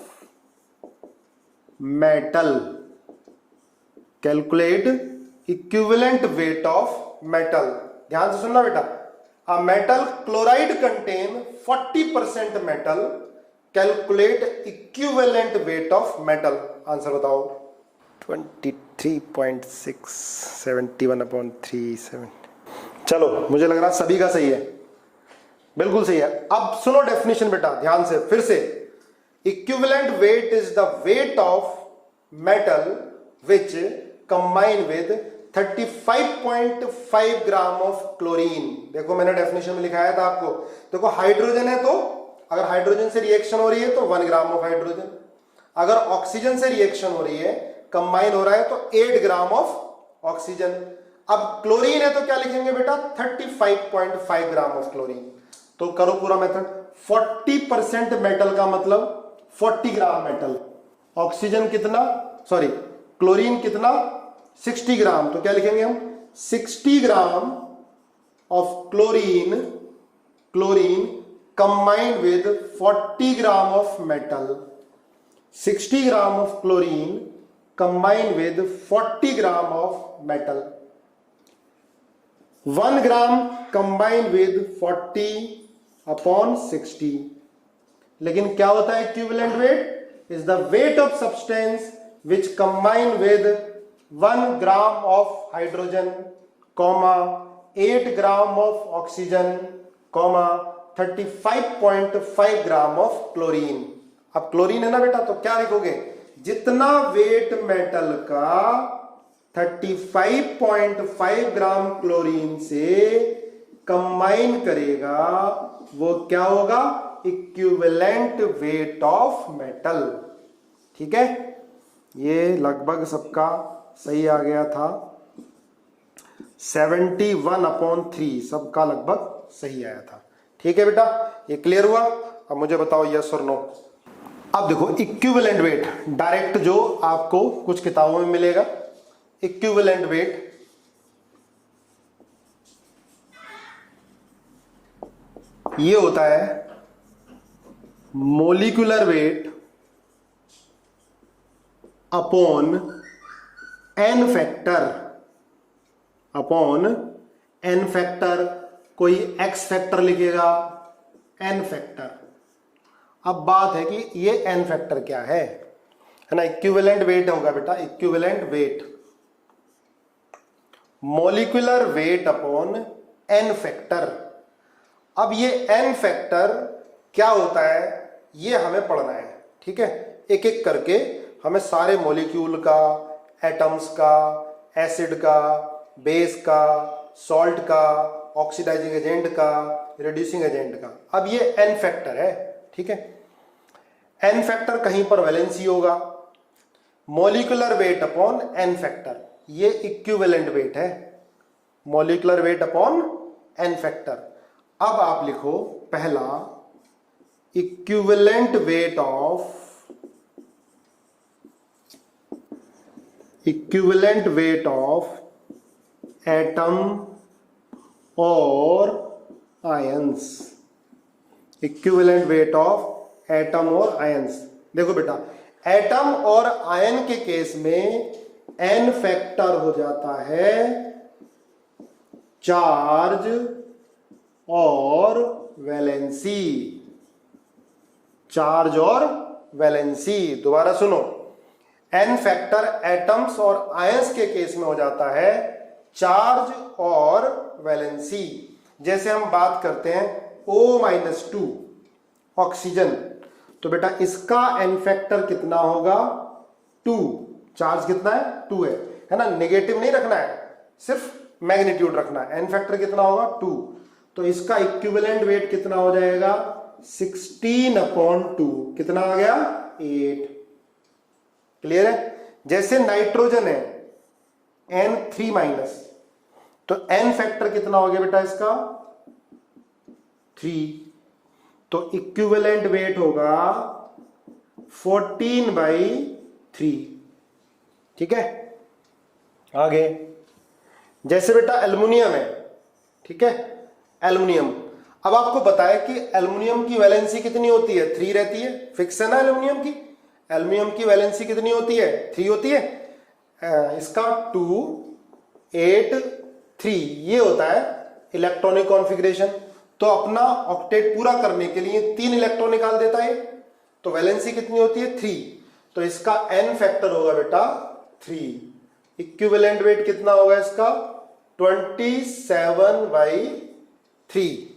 metal, calculate equivalent weight of metal. ध्यान से सुनना बेटा, a metal chloride contain 40% metal, calculate equivalent weight of metal. Answer बताओ 23.6 71 अपॉन 37। चलो मुझे लग रहा सभी का सही है, बिल्कुल सही है। अब सुनो डेफिनेशन बेटा ध्यान से फिर से, equivalent weight is the weight of metal which combine with 35.5 gram of chlorine. देखो मैंने डेफिनेशन में लिखाया था आपको, देखो हाइड्रोजन है तो अगर हाइड्रोजन से रिएक्शन हो रही है तो 1 ग्राम ऑफ हाइड्रोजन, अगर ऑक्सीजन से रिएक्शन हो रही है कंबाइन हो रहा है तो 8 ग्राम ऑफ ऑक्सीजन, अब क्लोरीन है तो क्या लिखेंगे बेटा 35.5 ग्राम ऑफ क्लोरीन। तो करो पूरा मेथड। 40% मेटल का मतलब 40 ग्राम मेटल। ऑक्सीजन कितना, सॉरी क्लोरीन कितना 60 ग्राम, तो क्या लिखेंगे हम 60 gram of chlorine combined with 40 gram of metal। 60 gram of chlorine combined with 40 gram of metal। 1 gram combined with 40 upon 60। लेकिन क्या होता है equivalent weight? is the weight of substance which combined with 1 gram of hydrogen, 8 gram of oxygen, 35.5 gram of chlorine. अब chlorine है ना बेटा, तो क्या लिखोगे, जितना वेट मेटल का 35.5 ग्राम क्लोरीन से कंबाइन करेगा वो क्या होगा, इक्विवेलेंट वेट ऑफ मेटल। ठीक है, ये लगभग सबका सही आ गया था। 71/3 सबका लगभग सही आया था। ठीक है बेटा, ये क्लियर हुआ। अब मुझे बताओ यस और नो। अब देखो इक्विवेलेंट वेट डायरेक्ट जो आपको कुछ किताबों में मिलेगा, इक्विवेलेंट वेट ये होता है molecular weight upon n factor, कोई एक्स फैक्टर लिखेगा, एन फैक्टर। अब बात है कि ये एन फैक्टर क्या है ना, इक्विवेलेंट वेट होगा बेटा, equivalent weight molecular weight upon n factor. अब ये एन फैक्टर क्या होता है ये हमें पढ़ना है। ठीक है, एक एक करके हमें सारे मॉलिक्यूल का, एटम्स का, एसिड का, बेस का, सॉल्ट का, ऑक्सीडाइजिंग एजेंट का, रिड्यूसिंग एजेंट का। अब ये एन फैक्टर है। ठीक है, एन फैक्टर कहीं पर वैलेंसी होगा, molecular weight upon n factor, ये इक्विवेलेंट वेट है, molecular weight upon n factor. अब आप लिखो पहला, इक्विवेलेंट वेट ऑफ एटम और ions, equivalent weight of atom और आयंस। देखो बेटा, एटम और आयन के केस में एन फैक्टर हो जाता है चार्ज और वैलेंसी, चार्ज और वैलेंसी। दोबारा सुनो, एन फैक्टर एटम्स और आयंस के केस में हो जाता है चार्ज और वैलेंसी। जैसे हम बात करते हैं O-2 ऑक्सीजन, तो बेटा इसका एन फैक्टर कितना होगा 2, चार्ज कितना है 2 है ना, नेगेटिव नहीं रखना है, सिर्फ मैग्नीट्यूड रखना है। एन फैक्टर कितना होगा 2, तो इसका इक्विवेलेंट वेट कितना हो जाएगा 16/2, कितना आ गया 8। क्लियर है। जैसे नाइट्रोजन है N3-, तो एन फैक्टर कितना हो गया बेटा इसका 3, तो इक्विवेलेंट वेट होगा 14/3। ठीक है, आगे जैसे बेटा एल्युमिनियम है, ठीक है, एल्युमिनियम। अब आपको बताया कि एल्युमिनियम की वैलेंसी कितनी होती है 3 रहती है, फिक्स है ना एल्युमिनियम की वैलेंसी कितनी होती है 3 होती है। इसका 2, 8, 3 ये होता है इलेक्ट्रॉनिक कॉन्फ़िगरेशन। तो अपना ऑक्टेट पूरा करने के लिए 3 इलेक्ट्रॉन निकाल देता है, तो वैलेंसी कितनी होती है 3, तो इसका एन फैक्टर होगा बेटा 3। इक्विवेलेंट वेट कितना होगा इसका 27/3,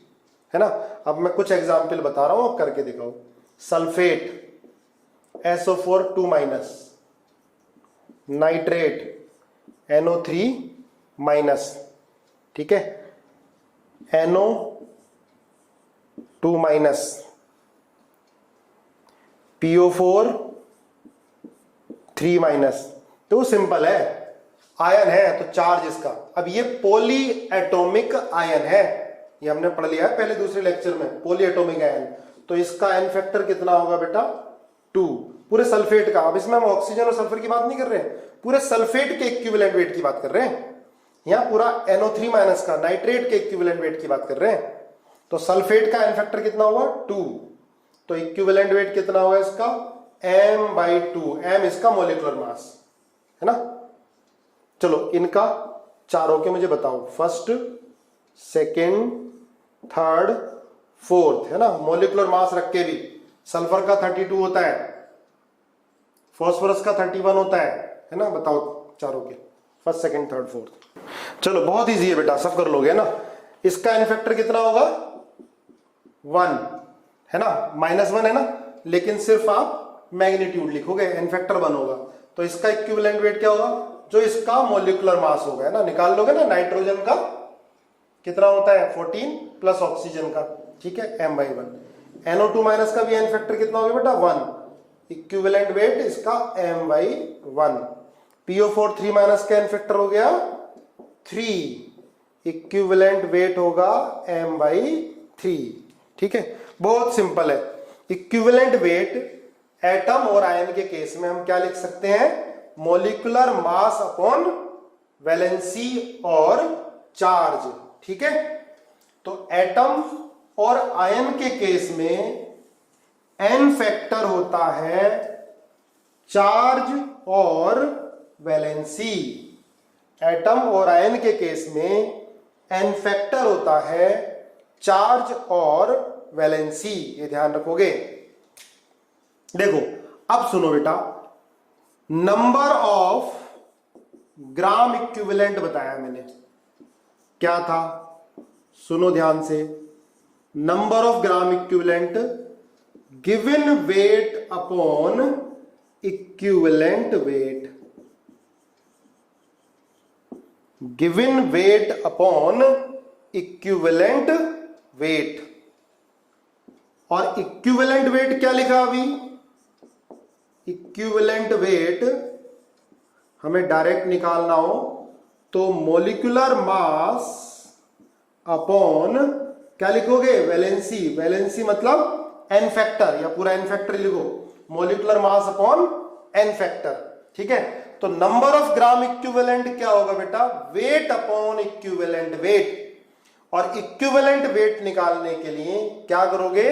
है ना। अब मैं कुछ एग्जाम्पल बता रहा हूं, करके दिखाओ। सल्फेट SO4 2-, नाइट्रेट NO3-, ठीक है, NO2-, PO4 3-। तो सिंपल है, आयन है तो चार्ज इसका। अब ये पॉली एटॉमिक आयन है, ये हमने पढ़ लिया है पहले दूसरे लेक्चर में, पॉली एटॉमिक आयन। तो इसका एन फैक्टर कितना होगा बेटा 2, पूरे सल्फेट का। अब इसमें हम ऑक्सीजन और सल्फर की बात नहीं कर रहे हैं, पूरे सल्फेट के इक्विवेलेंट वेट की बात कर रहे हैं। यहां पूरा NO3 माइनस का नाइट्रेट के इक्विवेलेंट वेट की बात कर रहे हैं। तो सल्फेट का एन फैक्टर कितना हुआ 2, तो इक्विवेलेंट वेट कितना होगा इसका m/2, m इसका मोलिकुलर मास है ना। चलो इनका चारों के मुझे बताओ, फर्स्ट, सेकेंड, थर्ड, फोर्थ, है ना। मोलिकुलर मास रख के भी सल्फर का 32 होता है, फास्फोरस का 31 होता है ना। बताओ चारों के फर्स्ट, सेकेंड, थर्ड, फोर्थ। चलो बहुत इजी है बेटा, सब कर लोगे ना। इसका एन फैक्टर कितना होगा 1 है ना, -1 है ना, लेकिन सिर्फ आप मैग्नीट्यूड लिखोगे, एन फैक्टर 1 होगा। तो इसका इक्विवेलेंट वेट क्या होगा, जो इसका मोलिकुलर मास होगा, है ना, निकाल लोगे ना। नाइट्रोजन का कितना होता है 14 प्लस ऑक्सीजन का, ठीक है, m/1। NO2 माइनस का भी एन फैक्टर कितना होगा बेटा 1, इक्विवेलेंट वेट इसका m/1। PO4 3 माइनस का एन फैक्टर हो गया 3, इक्विवेलेंट वेट होगा m/3, ठीक है। बहुत सिंपल है। इक्विवेलेंट वेट एटम और आयन के केस में हम क्या लिख सकते हैं, मोलिकुलर मास अपॉन वैलेंसी और चार्ज, ठीक है। तो एटम और आयन के केस में एन फैक्टर होता है चार्ज और वैलेंसी। एटम और आयन के केस में एन फैक्टर होता है चार्ज और वैलेंसी, ये ध्यान रखोगे। देखो अब सुनो बेटा, नंबर ऑफ ग्राम इक्विवेलेंट बताया मैंने, क्या था सुनो ध्यान से। Number of gram equivalent given weight upon equivalent wait, given weight upon equivalent weight. और इक्विवेलेंट वेट क्या लिखा अभी, इक्विवेलेंट वेट हमें डायरेक्ट निकालना हो तो मोलिकुलर मास अपॉन क्या लिखोगे वैलेंसी। वैलेंसी मतलब एन फैक्टर, या पूरा एन फैक्टर लिखो, molecular mass upon n factor, ठीक है। तो नंबर ऑफ ग्राम इक्विवेलेंट क्या होगा बेटा, वेट अपॉन इक्विवेलेंट वेट। और इक्विवेलेंट वेट निकालने के लिए क्या करोगे,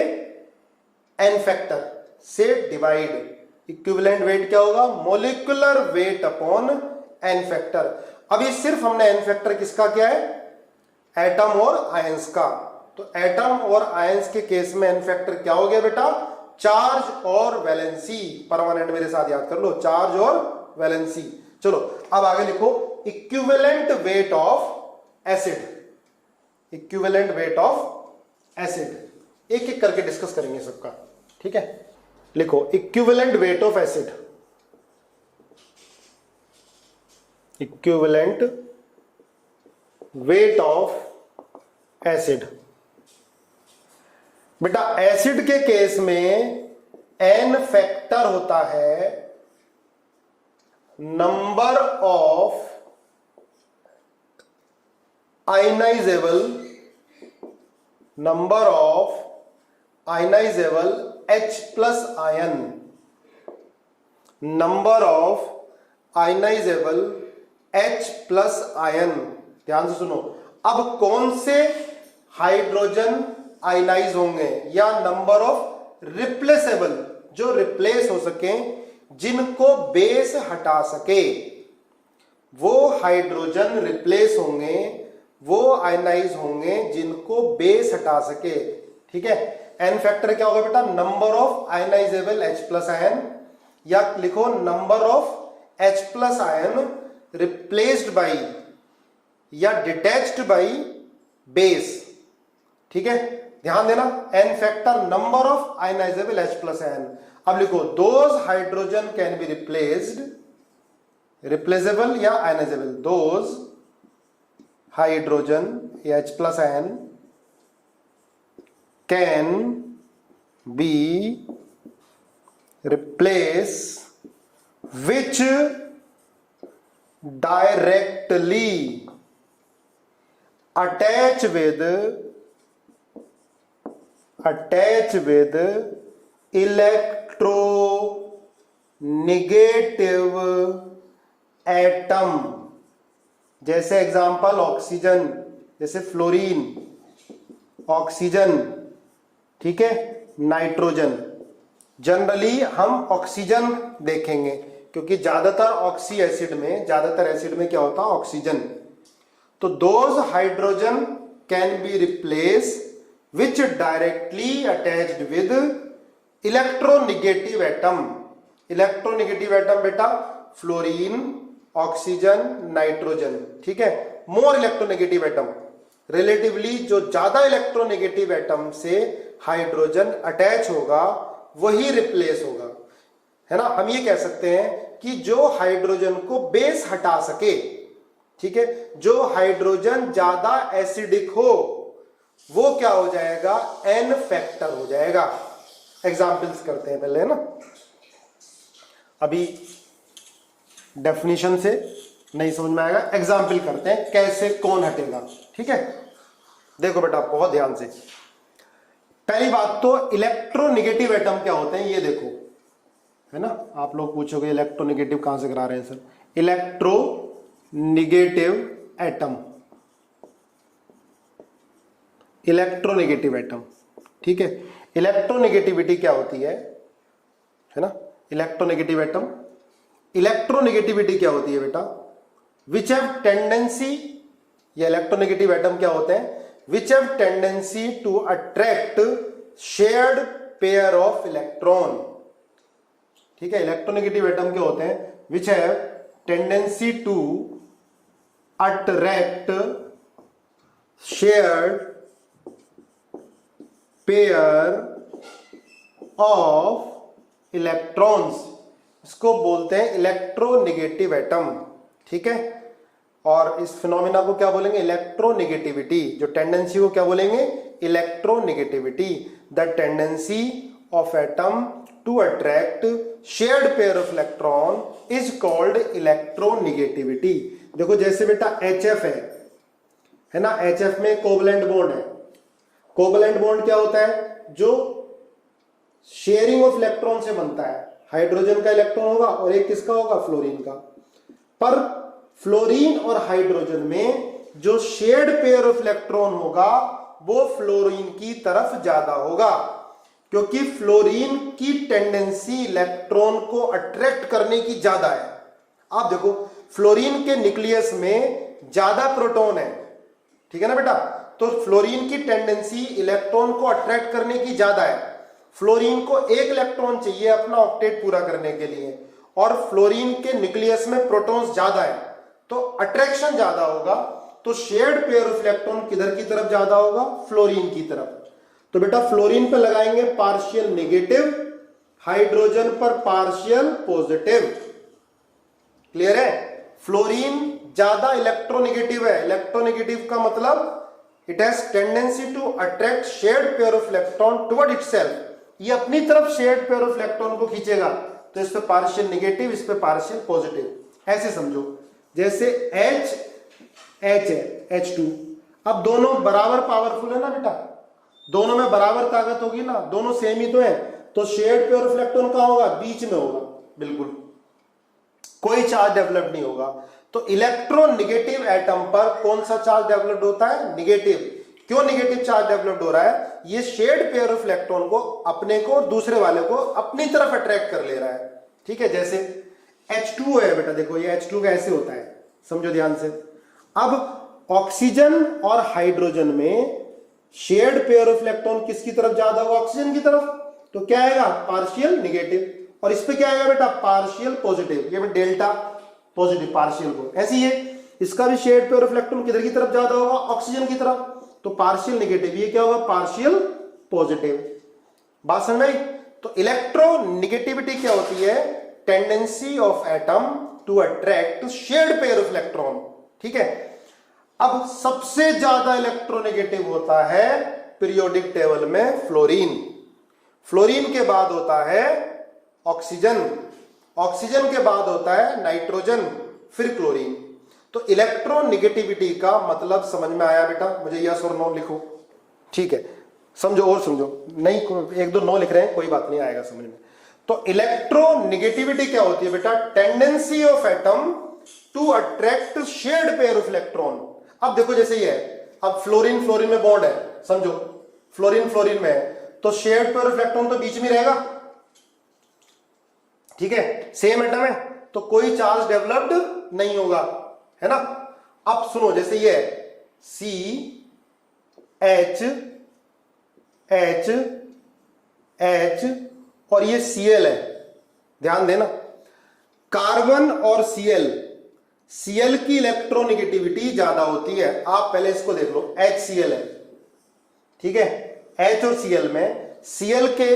एन फैक्टर से डिवाइड। इक्विवेलेंट वेट क्या होगा, molecular weight upon n factor. अभी सिर्फ हमने एन फैक्टर किसका किया है, एटम और आयंस का। तो एटम और आयंस के केस में एन फैक्टर क्या हो गया बेटा, चार्ज और वैलेंसी। परमानेंट मेरे साथ याद कर लो, चार्ज और वैलेंसी। चलो अब आगे लिखो, equivalent weight of acid. Equivalent weight of acid एक एक करके डिस्कस करेंगे सबका, ठीक है। लिखो equivalent weight of acid, equivalent weight of acid. बेटा एसिड के केस में एन फैक्टर होता है number of ionizable, number of ionisable H plus ion, number of ionisable H plus ion. ध्यान से सुनो, अब कौन से हाइड्रोजन आयनाइज होंगे, या नंबर ऑफ रिप्लेसेबल, जो रिप्लेस हो सके, जिनको बेस हटा सके, वो हाइड्रोजन रिप्लेस होंगे, वो आयनाइज होंगे जिनको बेस हटा सके, ठीक है। एन फैक्टर क्या होगा बेटा, number of ionisable H plus ion, या लिखो number of H plus ion replaced by या डिटैच्ड बाई बेस, ठीक है। ध्यान देना, n factor number of ionisable H plus ion. अब लिखो those hydrogen can be replaced, replaceable या ionisable, those hydrogen H plus ion can be replaced which directly attach with electronegative atom. जैसे example oxygen, जैसे fluorine, oxygen, ठीक है, nitrogen. Generally हम oxygen देखेंगे क्योंकि ज्यादातर एसिड में क्या होता है, ऑक्सीजन। तो those hydrogen can be replace which directly attached with electronegative atom. Electronegative atom बेटा फ्लोरीन, ऑक्सीजन, नाइट्रोजन, ठीक है। मोर इलेक्ट्रोनेगेटिव एटम, रिलेटिवली जो ज्यादा इलेक्ट्रोनेगेटिव एटम से हाइड्रोजन अटैच होगा वही रिप्लेस होगा, है ना। हम ये कह सकते हैं कि जो हाइड्रोजन को बेस हटा सके, ठीक है, जो हाइड्रोजन ज्यादा एसिडिक हो वो क्या हो जाएगा, एन फैक्टर हो जाएगा। एग्जाम्पल्स करते हैं पहले, है ना। अभी डेफिनेशन से नहीं समझ में आएगा, एग्जाम्पल करते हैं कैसे कौन हटेगा, ठीक है। देखो बेटा बहुत ध्यान से, पहली बात तो इलेक्ट्रोनेगेटिव एटम क्या होते हैं ये देखो, है ना। आप लोग पूछोगे इलेक्ट्रोनेगेटिव कहां से करा रहे हैं sir. Electronegative atom, electronegative atom, ठीक है। इलेक्ट्रोनेगेटिविटी क्या होती है ना। इलेक्ट्रोनेगेटिव एटम, इलेक्ट्रोनेगेटिविटी क्या होती है बेटा, विच हैव टेंडेंसी, ये इलेक्ट्रोनेगेटिव एटम क्या होते हैं, which have tendency to attract shared pair of electron, ठीक है। इलेक्ट्रोनेगेटिव एटम क्या होते हैं, which have tendency to attract shared pair of electrons, इसको बोलते हैं इलेक्ट्रोनेगेटिव एटम, ठीक है। और इस फिनोमिना को क्या बोलेंगे, इलेक्ट्रोनेगेटिविटी। जो टेंडेंसी को क्या बोलेंगे, electronegativity. The tendency of atom to attract shared pair of electron is called electronegativity. देखो जैसे बेटा HF है ना, HF में कोवलेंट बॉन्ड है। कोवलेंट बॉन्ड क्या होता है, जो शेयरिंग ऑफ इलेक्ट्रॉन से बनता है। हाइड्रोजन का इलेक्ट्रॉन होगा और एक किसका होगा, फ्लोरीन का। पर फ्लोरीन और हाइड्रोजन में जो शेयर्ड पेयर ऑफ इलेक्ट्रॉन होगा वो फ्लोरीन की तरफ ज्यादा होगा, क्योंकि फ्लोरीन की टेंडेंसी इलेक्ट्रॉन को अट्रैक्ट करने की ज्यादा है। आप देखो फ्लोरीन के न्यूक्लियस में ज्यादा प्रोटॉन है, ठीक है ना बेटा। तो फ्लोरीन की टेंडेंसी इलेक्ट्रॉन को अट्रैक्ट करने की ज्यादा है। फ्लोरीन को एक इलेक्ट्रॉन चाहिए अपना ऑक्टेट पूरा करने के लिए, और फ्लोरीन के न्यूक्लियस में प्रोटॉन्स ज्यादा है, तो अट्रैक्शन ज्यादा होगा। तो शेयर्ड पेयर ऑफ इलेक्ट्रॉन किधर की तरफ ज्यादा होगा, फ्लोरीन की तरफ। तो बेटा फ्लोरीन पे लगाएंगे पार्शियल नेगेटिव, हाइड्रोजन पर पार्शियल पॉजिटिव। क्लियर है। फ्लोरीन ज्यादा इलेक्ट्रोनेगेटिव है। इलेक्ट्रोनेगेटिव का मतलब it has tendency to attract shared pair of electron toward itself. ये अपनी तरफ शेयर्ड पेयर ऑफ इलेक्ट्रॉन को खींचेगा, तो इस पे पार्शियल नेगेटिव, इस पे पार्शियल पॉजिटिव। ऐसे समझो, जैसे H है, H2। अब दोनों बराबर पावरफुल है ना बेटा, दोनों में बराबर ताकत होगी ना, दोनों सेम ही तो है। तो शेयर्ड पेयर ऑफ इलेक्ट्रॉन कहां होगा, बीच में होगा, बिल्कुल कोई चार्ज डेवलप नहीं होगा। तो इलेक्ट्रोनेगेटिव एटम पर कौन सा चार्ज डेवलप्ड होता है, नेगेटिव। क्यों नेगेटिव चार्ज डेवलप्ड हो रहा है, ये शेयर्ड पेयर ऑफ इलेक्ट्रॉन को अपने को और दूसरे वाले को अपनी तरफ अट्रैक्ट कर ले रहा है, ठीक है। जैसे H2 है बेटा, देखो ये H2 का ऐसे होता है, समझो ध्यान से। अब ऑक्सीजन और हाइड्रोजन में शेयर्ड पेयर ऑफ इलेक्ट्रॉन किसकी तरफ ज्यादा होगा, ऑक्सीजन की तरफ। तो क्या आएगा, पार्शियल नेगेटिव। और इस पे क्या आएगा बेटा, पार्शियल पॉजिटिव। ये डेल्टा पॉजिटिव पार्शियल को ऐसे ही है। इसका भी शेयर्ड पेयर ऑफ इलेक्ट्रॉन किधर की तरफ ज्यादा होगा, ऑक्सीजन की तरफ। तो पार्शियल नेगेटिव, ये क्या होगा, पार्शियल पॉजिटिव। बात समझ में आई। तो इलेक्ट्रोनेगेटिविटी क्या होती है, tendency of atom to attract shared pair of electron, ठीक है। अब सबसे ज्यादा इलेक्ट्रोनेगेटिव होता है पीरियोडिक टेबल में फ्लोरीन। फ्लोरीन के बाद होता है ऑक्सीजन, ऑक्सीजन के बाद होता है नाइट्रोजन, फिर क्लोरीन। तो इलेक्ट्रोनिगेटिविटी का मतलब समझ में आया बेटा? मुझे यस और नो लिखो, ठीक है? समझो और समझो, नहीं एक दो नो लिख रहे हैं, कोई बात नहीं, आएगा समझ में। तो इलेक्ट्रोनिगेटिविटी क्या होती है बेटा? Tendency of atom to attract shared pair of electron. अब देखो जैसे ये है, अब फ्लोरीन फ्लोरीन में बॉन्ड है, समझो फ्लोरीन फ्लोरीन में है, तो शेयर्ड पेयर ऑफ इलेक्ट्रॉन तो बीच में रहेगा, ठीक है? सेम एटम है तो कोई चार्ज डेवलप्ड नहीं होगा, है ना? अब सुनो, जैसे ये है सी एच एच एच और ये Cl है, ध्यान देना। कार्बन और Cl की इलेक्ट्रोनिगेटिविटी ज्यादा होती है। आप पहले इसको देख लो, HCl है, ठीक है? H और Cl में Cl के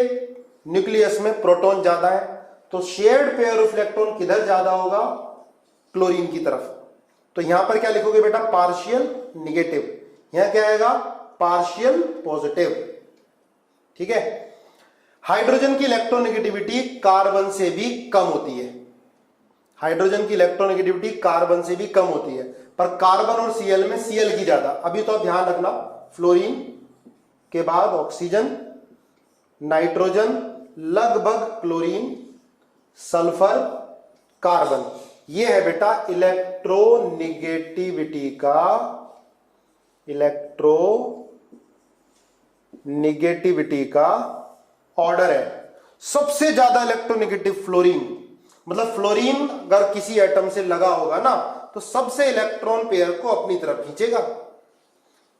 न्यूक्लियस में प्रोटॉन ज्यादा है, तो शेयर्ड पेयर ऑफ इलेक्ट्रॉन किधर ज्यादा होगा? क्लोरीन की तरफ। तो यहां पर क्या लिखोगे बेटा? Partial negative. यहां क्या आएगा? पार्शियल पॉजिटिव, ठीक है? हाइड्रोजन की इलेक्ट्रोनेगेटिविटी कार्बन से भी कम होती है। हाइड्रोजन की इलेक्ट्रोनेगेटिविटी कार्बन से भी कम होती है, पर कार्बन और Cl में Cl की ज्यादा। अभी तो आप ध्यान रखना, फ्लोरीन के बाद ऑक्सीजन, नाइट्रोजन, लगभग क्लोरीन, सल्फर, कार्बन। ये है बेटा इलेक्ट्रोनिगेटिविटी का ऑर्डर है। सबसे ज्यादा इलेक्ट्रोनिगेटिव फ्लोरीन, मतलब फ्लोरीन अगर किसी एटम से लगा होगा ना तो सबसे इलेक्ट्रॉन पेयर को अपनी तरफ खींचेगा।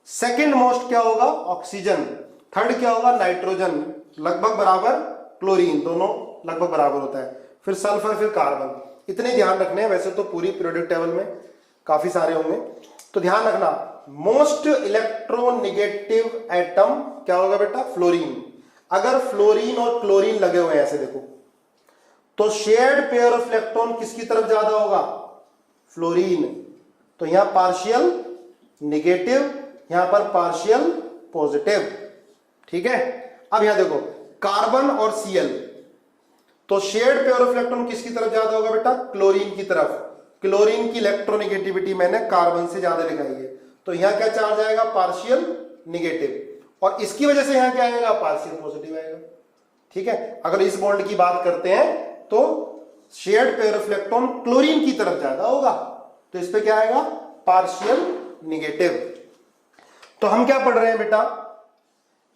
सेकंड मोस्ट क्या होगा? ऑक्सीजन। थर्ड क्या होगा? नाइट्रोजन, लगभग बराबर क्लोरीन, दोनों लगभग बराबर होता है, फिर सल्फर, फिर कार्बन। इतने ध्यान रखने हैं, वैसे तो पूरी पीरियोडिक टेबल में काफी सारे होंगे, तो ध्यान रखना। मोस्ट इलेक्ट्रोनिगेटिव एटम क्या होगा बेटा? फ्लोरीन। अगर फ्लोरीन और क्लोरीन लगे हुए हैं ऐसे देखो, तो शेयर्ड पेयर ऑफ इलेक्ट्रॉन किसकी तरफ ज्यादा होगा? फ्लोरीन। तो यहां पार्शियल निगेटिव, यहां पर पार्शियल पॉजिटिव, ठीक है? अब यहां देखो कार्बन और Cl, तो शेयर्ड पेयर ऑफ इलेक्ट्रॉन किसकी तरफ ज्यादा होगा बेटा? क्लोरीन की तरफ। क्लोरीन की इलेक्ट्रोनिगेटिविटी मैंने कार्बन से ज्यादा लिखाई है, तो यहां क्या चार्ज आएगा? Partial negative. और इसकी वजह से यहां क्या आएगा? पार्शियल पॉजिटिव आएगा, ठीक है? अगर इस बॉन्ड की बात करते हैं तो shared pair of electron chlorine की तरफ ज्यादा होगा, तो इस पे क्या आएगा? Partial negative. तो हम क्या पढ़ रहे हैं बेटा?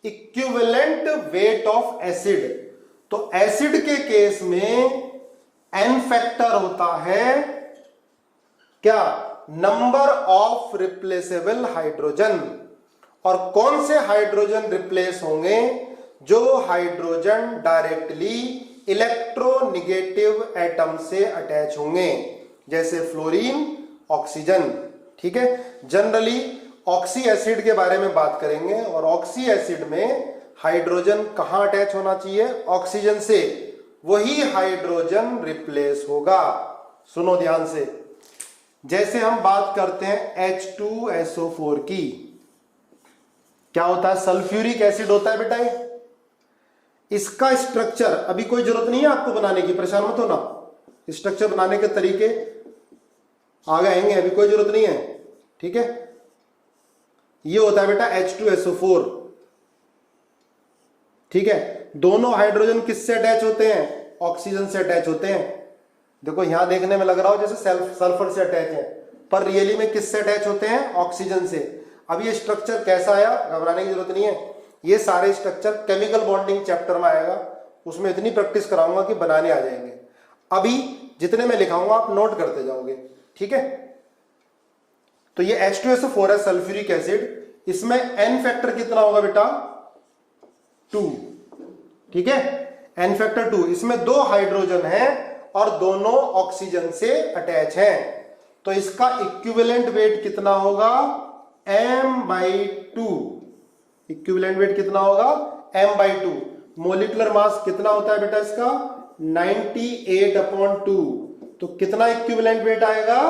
Equivalent weight of acid. तो एसिड के केस में n फैक्टर होता है क्या? Number of replaceable hydrogen. और कौन से हाइड्रोजन रिप्लेस होंगे? जो हाइड्रोजन डायरेक्टली इलेक्ट्रोनिगेटिव एटम से अटैच होंगे, जैसे फ्लोरीन, ऑक्सीजन, ठीक है? जनरली ऑक्सी एसिड के बारे में बात करेंगे, और ऑक्सी एसिड में हाइड्रोजन कहां अटैच होना चाहिए? ऑक्सीजन से। वही हाइड्रोजन रिप्लेस होगा। सुनो ध्यान से, जैसे हम बात करते हैं H2SO4 की, क्या होता है? सल्फ्यूरिक एसिड होता है बेटा ये। इसका स्ट्रक्चर अभी कोई जरूरत नहीं है आपको बनाने की, परेशान मत हो ना। स्ट्रक्चर बनाने के तरीके आगे आएंगे, अभी कोई जरूरत नहीं है, ठीक है? ये होता है बेटा H2SO4, ठीक है? दोनों हाइड्रोजन किससे अटैच होते हैं? ऑक्सीजन से अटैच होते हैं। देखो यहां देखने में लग रहा हो जैसे सल्फर से अटैच है, पर रियली में किससे अटैच होते हैं? ऑक्सीजन से। अब ये स्ट्रक्चर कैसा आया, घबराने की जरूरत नहीं है। ये सारे स्ट्रक्चर केमिकल बॉन्डिंग चैप्टर में आएगा, उसमें इतनी प्रैक्टिस कराऊंगा कि बनाने आ जाएंगे। अभी जितने मैं लिखाऊंगा आप नोट करते जाओगे, ठीक है? तो ये H2SO4 है, सल्फ्यूरिक एसिड। इसमें n फैक्टर कितना होगा बेटा? 2, ठीक है? n factor 2। इसमें 2 हाइड्रोजन है और दोनों ऑक्सीजन से अटैच हैं, तो इसका इक्विवेलेंट वेट कितना होगा? m/2। इक्विवेलेंट वेट कितना होगा? m/2। मोलिकुलर मास कितना होता है बेटा इसका? 98/2। तो कितना इक्विवेलेंट वेट आएगा?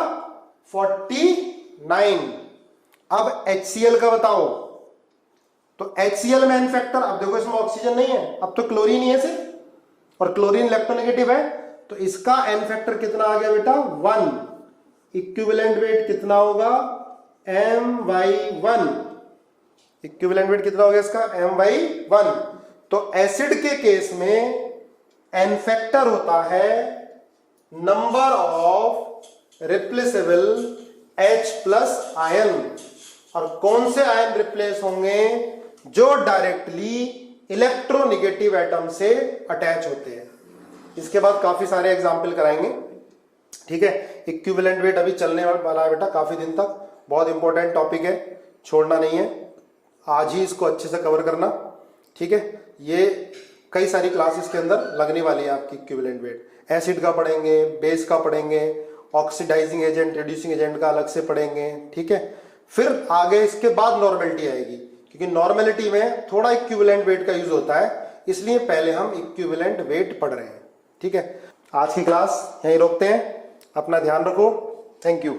49। अब HCl का बताओ। तो HCl में n फैक्टर, अब देखो इसमें ऑक्सीजन नहीं है, अब तो क्लोरीन ही है सिर्फ, और क्लोरीन इलेक्ट्रोनेगेटिव है, तो इसका n फैक्टर कितना आ गया बेटा? 1। इक्विवेलेंट वेट कितना होगा My1। इक्विवेलेंट वेट कितना हो गया इसका My1। तो एसिड के केस में n फैक्टर होता है number of replaceable H plus ion. और कौन से आयन रिप्लेस होंगे? जो डायरेक्टली इलेक्ट्रोनेगेटिव एटम से अटैच होते हैं। इसके बाद काफी सारे एग्जाम्पल कराएंगे, ठीक है। इक्विवेलेंट वेट अभी चलने वाला है बेटा काफी दिन तक, बहुत इंपॉर्टेंट टॉपिक है, छोड़ना नहीं है। आज ही इसको अच्छे से कवर करना, ठीक है। ये कई सारी क्लासेस के अंदर लगने वाली है आपकी इक्विवेलेंट वेट। एसिड का पढ़ेंगे, बेस का पढ़ेंगे, ऑक्सीडाइजिंग एजेंट, रिड्यूसिंग एजेंट का अलग से पढ़ेंगे, ठीक है। फिर आगे इसके बाद नॉर्मेलिटी आएगी, क्योंकि नॉर्मेलिटी में थोड़ा इक्विवेलेंट वेट का यूज होता है, इसलिए पहले हम इक्विवेलेंट वेट पढ़ रहे हैं, ठीक है। आज की क्लास यहीं रोकते हैं, अपना ध्यान रखो, थैंक यू।